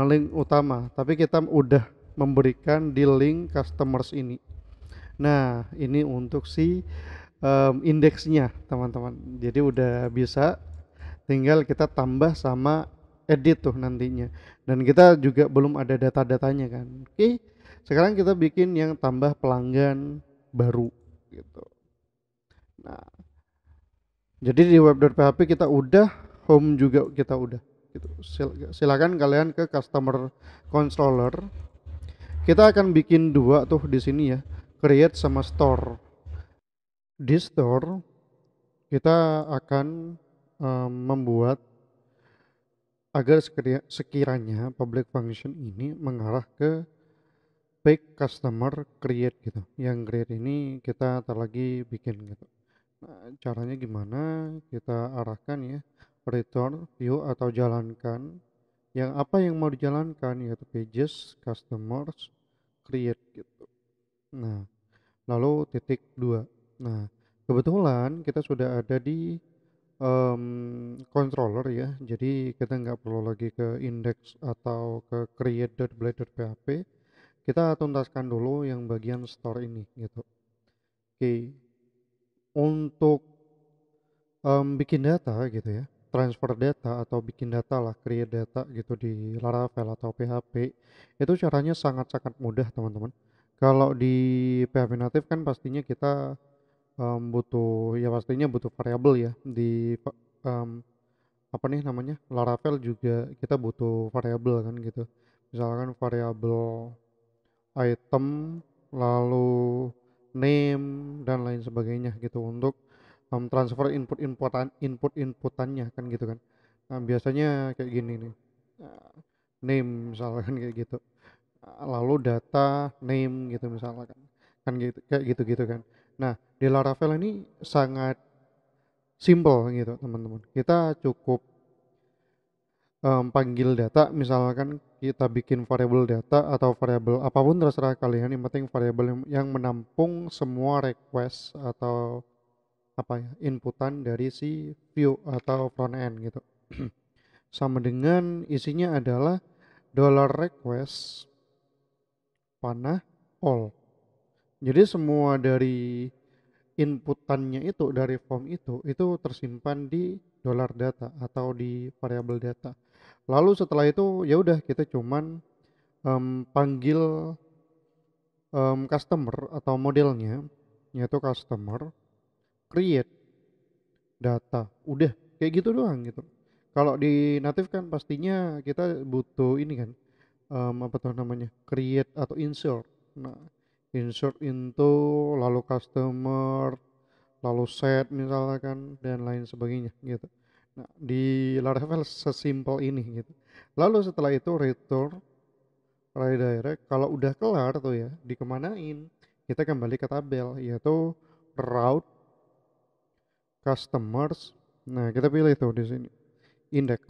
Speaker 1: link utama, tapi kita udah memberikan di link customers ini. Nah, ini untuk si indeksnya teman-teman. Jadi udah bisa, tinggal kita tambah sama edit tuh nantinya. Dan kita juga belum ada data-datanya kan. Oke, sekarang kita bikin yang tambah pelanggan baru gitu. Nah, jadi di web.php kita udah, home juga kita udah gitu. Silakan kalian ke customer controller. Kita akan bikin dua tuh di sini ya, create sama store. Di store kita akan membuat agar sekiranya public function ini mengarah ke page customer create gitu. Yang create ini kita lagi bikin gitu. Nah, caranya gimana? Kita arahkan ya, return, view, atau jalankan. Yang apa yang mau dijalankan yaitu pages, customers, create gitu. Nah, lalu titik dua. Nah, kebetulan kita sudah ada di controller ya, jadi kita nggak perlu lagi ke index atau ke create.blade.php. Kita tuntaskan dulu yang bagian store ini gitu. Oke, untuk bikin data gitu ya, transfer data atau bikin data lah, create data gitu di Laravel atau PHP, itu caranya sangat-sangat mudah teman-teman. Kalau di PHP native kan pastinya kita butuh, ya pastinya butuh variabel ya. Di apa nih namanya, Laravel juga kita butuh variabel kan gitu. Misalkan variabel item, lalu name, dan lain sebagainya gitu untuk transfer inputannya kan gitu kan. Nah, biasanya kayak gini nih. Nah, name misalkan kayak gitu. Lalu data name gitu misalkan. Kan gitu kayak gitu-gitu kan. Nah, di Laravel ini sangat simple gitu, teman-teman. Kita cukup panggil data, misalkan kita bikin variabel data atau variabel apapun terserah kalian, yang penting variabel yang menampung semua request atau apa ya, inputan dari si view atau front end gitu. Sama dengan isinya adalah $request panah all. Jadi semua dari inputannya itu dari form itu tersimpan di dollar data atau di variabel data. Lalu setelah itu ya udah kita cuman panggil customer atau modelnya, yaitu customer create data. Udah kayak gitu doang gitu. Kalau di native kan pastinya kita butuh ini kan, apa tuh namanya, create atau insert. Nah, insert into lalu customer lalu set misalkan dan lain sebagainya gitu. Nah, di Laravel sesimpel ini gitu. Lalu setelah itu return redirect. Kalau udah kelar tuh ya dikemanain, kita kembali ke tabel yaitu route customers. Nah, kita pilih tuh di sini index.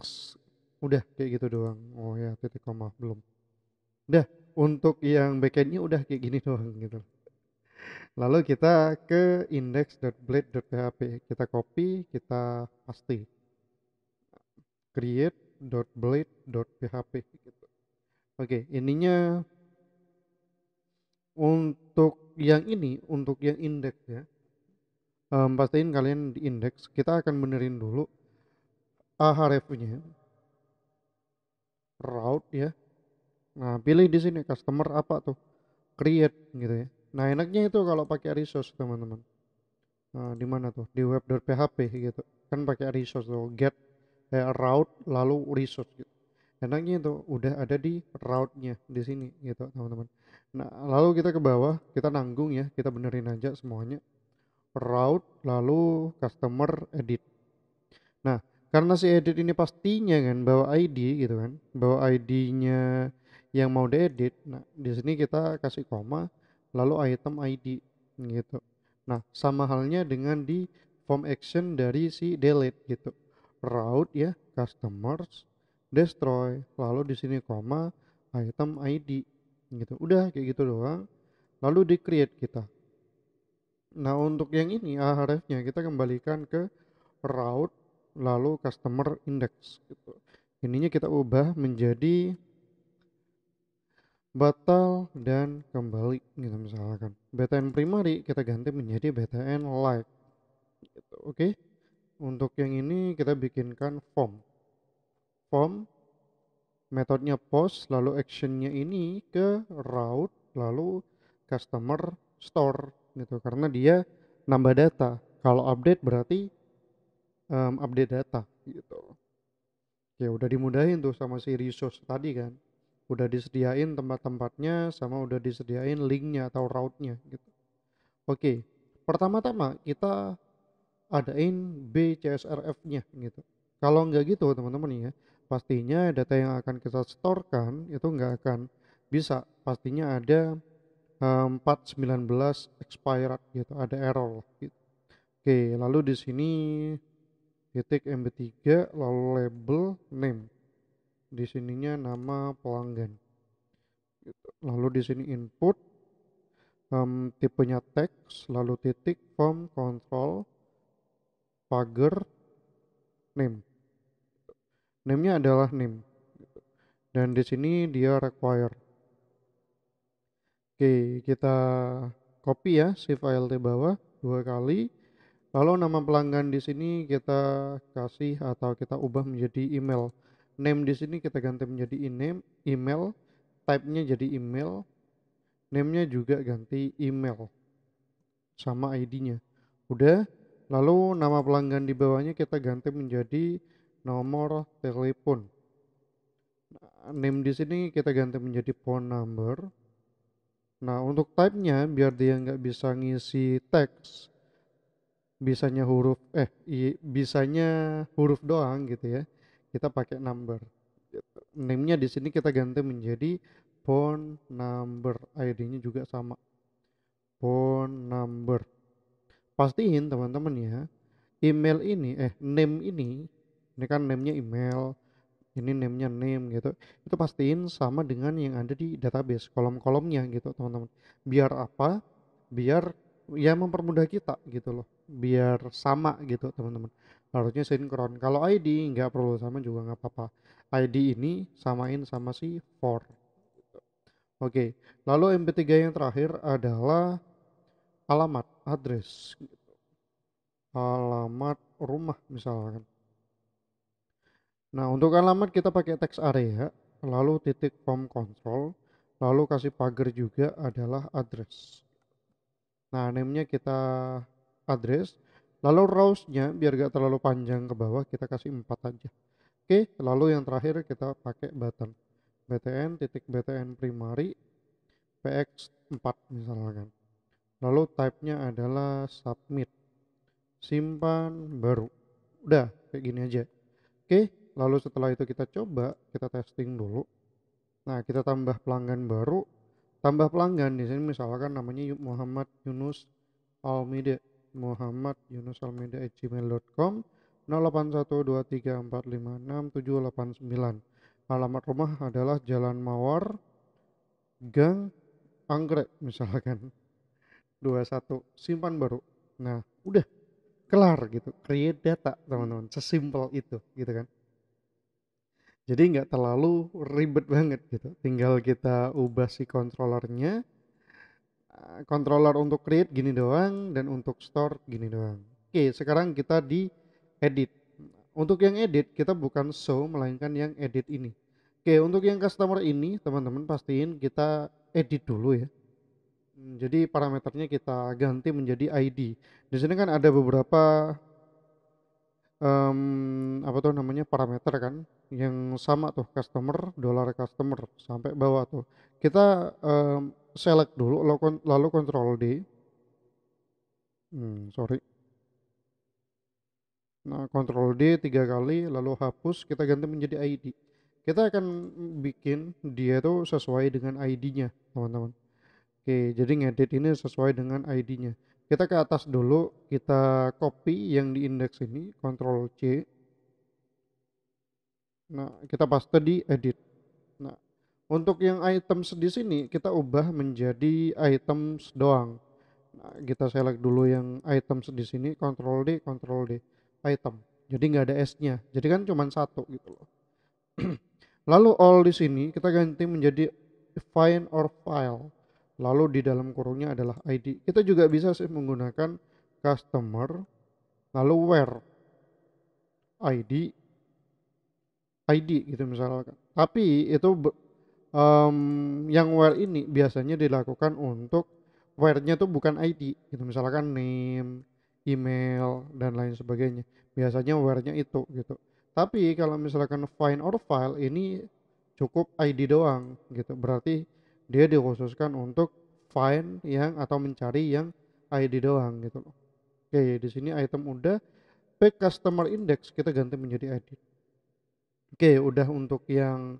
Speaker 1: Udah kayak gitu doang. Oh ya, titik koma belum. Udah, untuk yang backendnya udah kayak gini doang gitu. Lalu kita ke index.blade.php, kita copy, kita paste create.blade.php gitu. Oke, ininya untuk yang index ya. Pastiin kalian di index, kita akan benerin dulu ahref-nya, route ya. Nah, pilih di sini customer apa tuh? Create gitu ya. Nah, enaknya itu kalau pakai resource teman-teman. Nah, di mana tuh? Di web.php gitu. Kan pakai resource tuh, get route lalu resource gitu. Enaknya itu udah ada di route-nya di sini gitu, teman-teman. Nah, lalu kita ke bawah, kita nanggung ya, kita benerin aja semuanya. Route lalu customer edit. Nah, karena si edit ini pastinya kan bawa ID gitu kan, bawa ID-nya yang mau diedit. Nah, di sini kita kasih koma lalu item ID gitu. Nah, sama halnya dengan di form action dari si delete gitu. Route ya, customers, destroy, lalu di sini koma item ID gitu. Udah kayak gitu doang. Lalu di create kita. Nah, untuk yang ini href-nya kita kembalikan ke route lalu customer index gitu. Ininya kita ubah menjadi batal dan kembali gitu misalkan. BTN primary kita ganti menjadi BTN like gitu. Oke. Untuk yang ini kita bikinkan form. Form metodenya post lalu actionnya ini ke route lalu customer store gitu karena dia nambah data. Kalau update berarti update data gitu. Ya udah dimudahin tuh sama si resource tadi kan. Udah disediain tempat-tempatnya sama udah disediain linknya atau route-nya gitu. Oke, pertama-tama kita adain BCSRF-nya gitu. Kalau nggak gitu teman-teman ya, pastinya data yang akan kita storekan itu nggak akan bisa. Pastinya ada 419 expired gitu, ada error gitu. Oke, lalu di sini titik MB3 lalu label name. Di sininya nama pelanggan. Gitu. Lalu di sini input, tipenya teks, lalu titik form control pagar name. Name-nya adalah name. Dan di sini dia require. Oke, kita copy ya si file di bawah 2 kali. Lalu nama pelanggan di sini kita kasih atau kita ubah menjadi email. Name di sini kita ganti menjadi email, type-nya jadi email, name-nya juga ganti email sama ID-nya. Udah, lalu nama pelanggan di bawahnya kita ganti menjadi nomor telepon. Nah, name di sini kita ganti menjadi phone number. Nah, untuk type-nya biar dia nggak bisa ngisi teks, bisanya huruf doang gitu ya. Kita pakai number. Gitu. Name-nya di sini kita ganti menjadi phone number. ID-nya juga sama. Phone number. Pastiin teman-teman ya, name ini kan name-nya email, ini name-nya name gitu. Itu pastiin sama dengan yang ada di database, kolom-kolomnya gitu, teman-teman. Biar apa? Biar ya mempermudah kita gitu loh. Biar sama gitu, teman-teman. Harusnya sinkron. Kalau ID nggak perlu sama juga nggak apa-apa. ID ini samain sama si for. Oke, lalu MP3 yang terakhir adalah alamat, address, alamat rumah misalkan. Nah, untuk alamat kita pakai text area, lalu titik form control, lalu kasih pagar juga adalah address. Nah, name-nya kita address, lalu rows-nya biar gak terlalu panjang ke bawah kita kasih 4 aja. Oke, lalu yang terakhir kita pakai button. btn titik btn primary px 4 misalkan. Lalu type-nya adalah submit, simpan baru. Udah, kayak gini aja. Oke, lalu setelah itu kita coba, kita testing dulu. Nah, kita tambah pelanggan baru. Tambah pelanggan di sini misalkan namanya Muhammad Yunus Almeida. Muhammad Yunus Almeida @gmail.com 081234567789. Alamat rumah adalah Jalan Mawar, Gang Anggrek misalkan 21. Simpan baru. Nah, udah kelar gitu. Create data, teman-teman. Sesimpel itu, gitu kan. Jadi nggak terlalu ribet banget gitu. Tinggal kita ubah si controllernya. Controller untuk create gini doang dan untuk store gini doang. Oke, sekarang kita di edit. Untuk yang edit kita bukan show melainkan yang edit ini. Oke, untuk yang customer ini teman-teman pastiin kita edit dulu ya. Jadi parameternya kita ganti menjadi ID. Di sini kan ada beberapa apa tuh namanya parameter kan yang sama tuh customer, dollar customer sampai bawah tuh. Kita select dulu lalu control D. Sorry. Nah, control D 3 kali lalu hapus, kita ganti menjadi ID. Kita akan bikin dia tuh sesuai dengan ID-nya, teman-teman. Oke, jadi ngedit ini sesuai dengan ID-nya. Kita ke atas dulu, kita copy yang di index ini, control C. Nah, kita paste di edit. Nah, untuk yang items di sini kita ubah menjadi items doang. Nah, kita select dulu yang items di sini, control D, item. Jadi nggak ada S-nya. Jadi kan cuma satu gitu loh. Lalu all di sini kita ganti menjadi find or file. Lalu di dalam kurungnya adalah ID. Kita juga bisa sih menggunakan customer, lalu where ID, ID gitu misalkan. Tapi itu yang where ini biasanya dilakukan untuk where-nya tuh bukan ID gitu. Misalkan name, email dan lain sebagainya. Biasanya where-nya itu gitu. Tapi kalau misalkan find or file ini cukup ID doang gitu. Berarti dia dikhususkan untuk find yang atau mencari yang ID doang gitu loh. Oke, di sini item udah, pack customer index kita ganti menjadi ID. Oke, udah untuk yang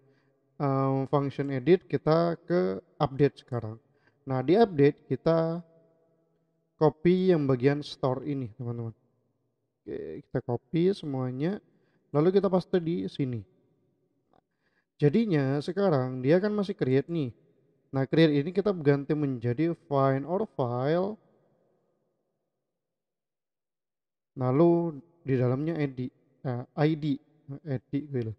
Speaker 1: function edit kita ke update sekarang. Nah, di update kita copy yang bagian store ini, teman-teman. Oke, kita copy semuanya, lalu kita paste di sini. Jadinya sekarang dia kan masih create nih. Nah, create ini kita ganti menjadi find or file, lalu di dalamnya ID, edit gitu.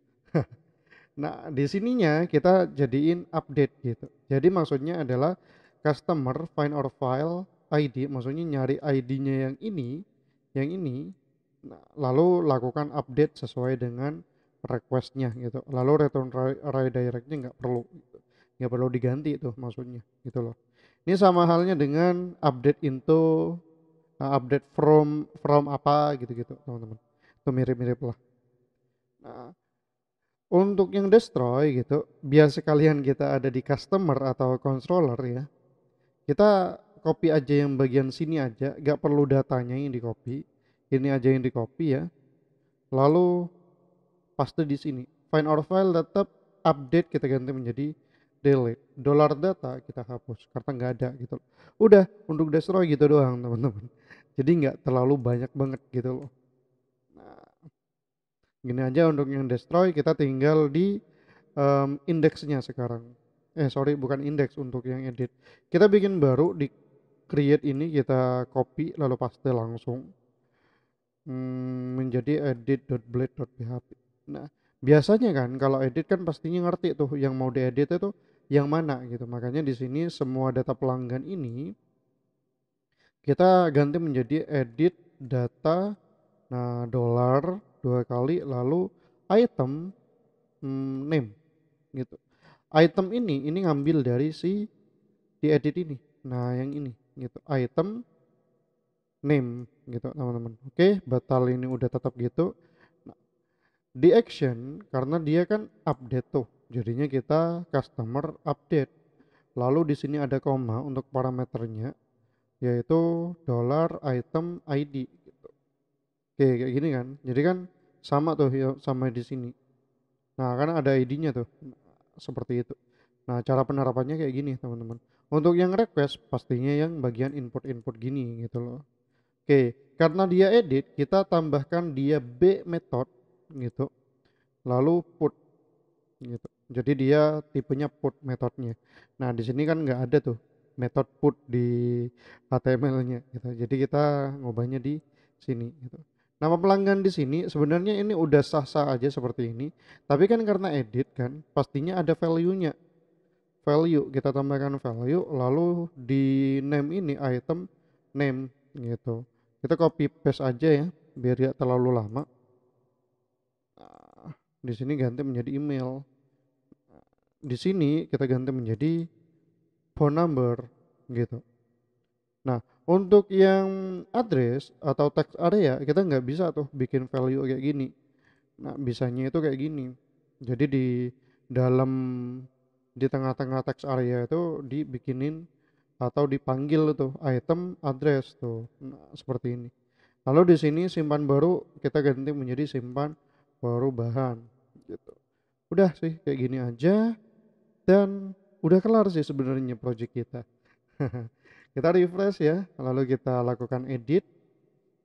Speaker 1: Nah, di sininya kita jadiin update gitu. Jadi maksudnya adalah customer find or file ID, maksudnya nyari ID-nya yang ini, nah, lalu lakukan update sesuai dengan request-nya gitu. Lalu return redirect-nya nggak perlu diganti tuh maksudnya gitu loh. Ini sama halnya dengan update into update from apa gitu-gitu teman-teman. Itu mirip-mirip lah. Nah, untuk yang destroy gitu, biar sekalian kita ada di customer atau controller ya, kita copy aja yang bagian sini aja, gak perlu datanya yang di copy, ini aja yang di copy ya, lalu paste di sini. Find our file tetap update kita ganti menjadi delete. Dollar data kita hapus karena nggak ada gitu. Udah untuk destroy gitu doang teman-teman. Jadi nggak terlalu banyak banget gitu loh. Nah, gini aja untuk yang destroy kita tinggal di indeksnya sekarang. Sorry bukan indeks untuk yang edit. Kita bikin baru di create ini kita copy lalu paste langsung menjadi edit.blade.php. Nah biasanya kan kalau edit kan pastinya ngerti tuh yang mau diedit itu yang mana gitu. Makanya di sini semua data pelanggan ini kita ganti menjadi edit data. Nah, dollar 2 kali lalu item name gitu. Item ini ngambil dari si diedit ini. Nah, yang ini gitu. Item name gitu, teman-teman. Oke, batal ini udah tetap gitu. Nah, di action karena dia kan update tuh. Jadinya kita customer update. Lalu di sini ada koma untuk parameternya yaitu dollar item ID gitu. Oke, kayak gini kan. Jadi kan sama tuh ya sama di sini. Nah, kan ada ID-nya tuh. Seperti itu. Nah, cara penerapannya kayak gini, teman-teman. Untuk yang request pastinya yang bagian input-input gini gitu loh. Oke, karena dia edit, kita tambahkan dia B method gitu. Lalu put gitu. Jadi dia tipenya put metodenya. Nah, di sini kan nggak ada tuh metode put di HTML-nya gitu. Jadi kita ngubahnya di sini gitu. Nama pelanggan di sini sebenarnya ini udah sah-sah aja seperti ini. Tapi kan karena edit kan, pastinya ada value-nya. Value kita tambahkan value lalu di name ini item name gitu. Kita copy paste aja ya biar tidak terlalu lama. Nah, di sini ganti menjadi email. Di sini kita ganti menjadi phone number gitu. Nah, untuk yang address atau text area kita nggak bisa tuh bikin value kayak gini. Nah, bisanya itu kayak gini. Jadi dalam di tengah-tengah text area itu dibikinin atau dipanggil tuh item address tuh. Nah, seperti ini. Lalu di sini simpan baru kita ganti menjadi simpan baru bahan gitu. Udah sih kayak gini aja dan udah kelar sih sebenarnya project kita. Kita refresh ya, lalu kita lakukan edit.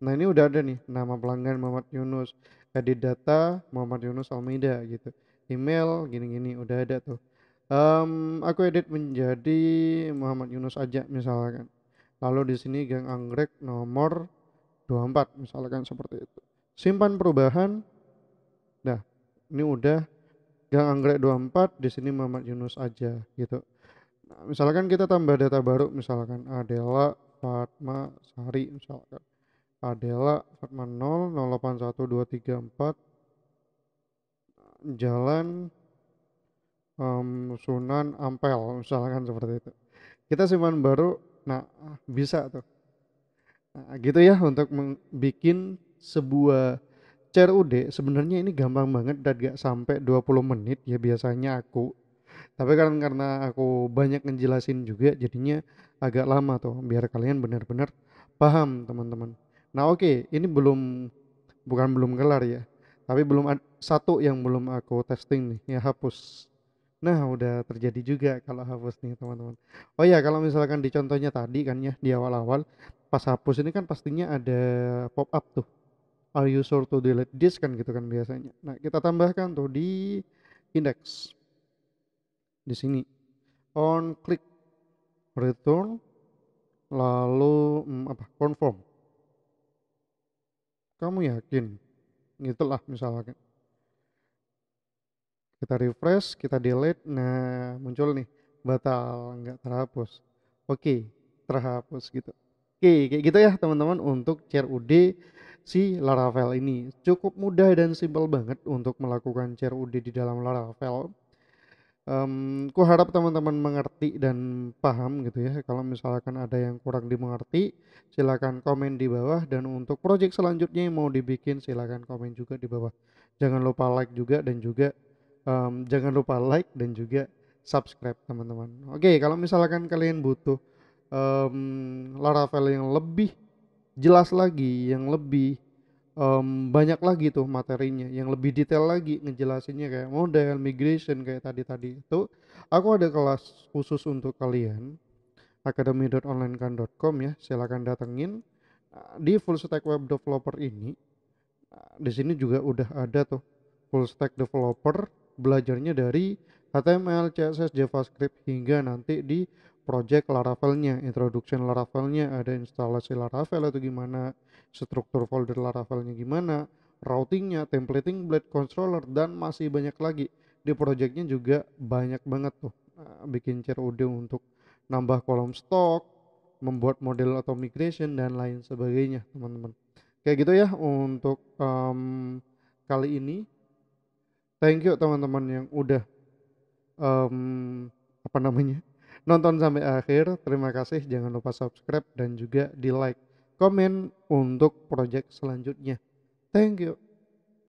Speaker 1: Nah, ini udah ada nih nama pelanggan Muhammad Yunus, edit data Muhammad Yunus Almeida gitu. Email gini-gini udah ada tuh. Aku edit menjadi Muhammad Yunus aja misalkan. Lalu di sini Gang Anggrek nomor 24 misalkan seperti itu. Simpan perubahan. Nah, ini udah Gang Anggrek 24 di sini Muhammad Yunus aja gitu. Nah, misalkan kita tambah data baru misalkan Adela Fatma Sari misalkan. Adela Fatma 0081234 Jalan Sunan Ampel misalkan seperti itu. Kita simpan baru. Nah, bisa tuh. Nah, gitu ya untuk bikin sebuah CRUD. Sebenarnya ini gampang banget dan gak sampai 20 menit ya biasanya aku. Tapi kan karena aku banyak ngejelasin juga jadinya agak lama tuh biar kalian benar-benar paham teman-teman. Nah, oke, ini bukan belum kelar ya. Tapi belum satu yang belum aku testing nih, ya hapus. Nah, udah terjadi juga kalau hapus nih teman-teman. Oh ya, kalau misalkan di contohnya tadi kan ya di awal-awal pas hapus ini kan pastinya ada pop up tuh. Are you sure to delete this kan gitu kan biasanya. Nah, kita tambahkan tuh di index di sini. On click return lalu confirm. Kamu yakin? Gitulah misalkan. Kita refresh, kita delete. Nah, muncul nih batal, nggak terhapus. Oke, terhapus gitu. Oke, kayak gitu ya teman-teman untuk CRUD si Laravel ini. Cukup mudah dan simpel banget untuk melakukan CRUD di dalam Laravel. Ku harap teman-teman mengerti dan paham gitu ya. Kalau misalkan ada yang kurang dimengerti, silakan komen di bawah. Dan untuk project selanjutnya yang mau dibikin, silakan komen juga di bawah. Jangan lupa like juga dan juga jangan lupa like dan juga subscribe teman-teman. Oke, kalau misalkan kalian butuh Laravel yang lebih jelas lagi, yang lebih banyak lagi tuh materinya yang lebih detail lagi ngejelasinnya kayak model migration kayak tadi itu aku ada kelas khusus untuk kalian academy.onlinekan.com ya, silakan datengin. Di full stack web developer ini di sini juga udah ada tuh full stack developer belajarnya dari HTML, CSS, JavaScript hingga nanti di project Laravelnya, introduction Laravelnya, ada instalasi Laravel atau gimana, struktur folder Laravelnya gimana, routingnya, templating, blade controller dan masih banyak lagi. Di projectnya juga banyak banget tuh bikin CRUD untuk nambah kolom stok, membuat model auto migration dan lain sebagainya, teman-teman. Kayak gitu ya untuk kali ini. Thank you teman-teman yang udah apa namanya nonton sampai akhir. Terima kasih, jangan lupa subscribe dan juga di like, komen untuk project selanjutnya. Thank you.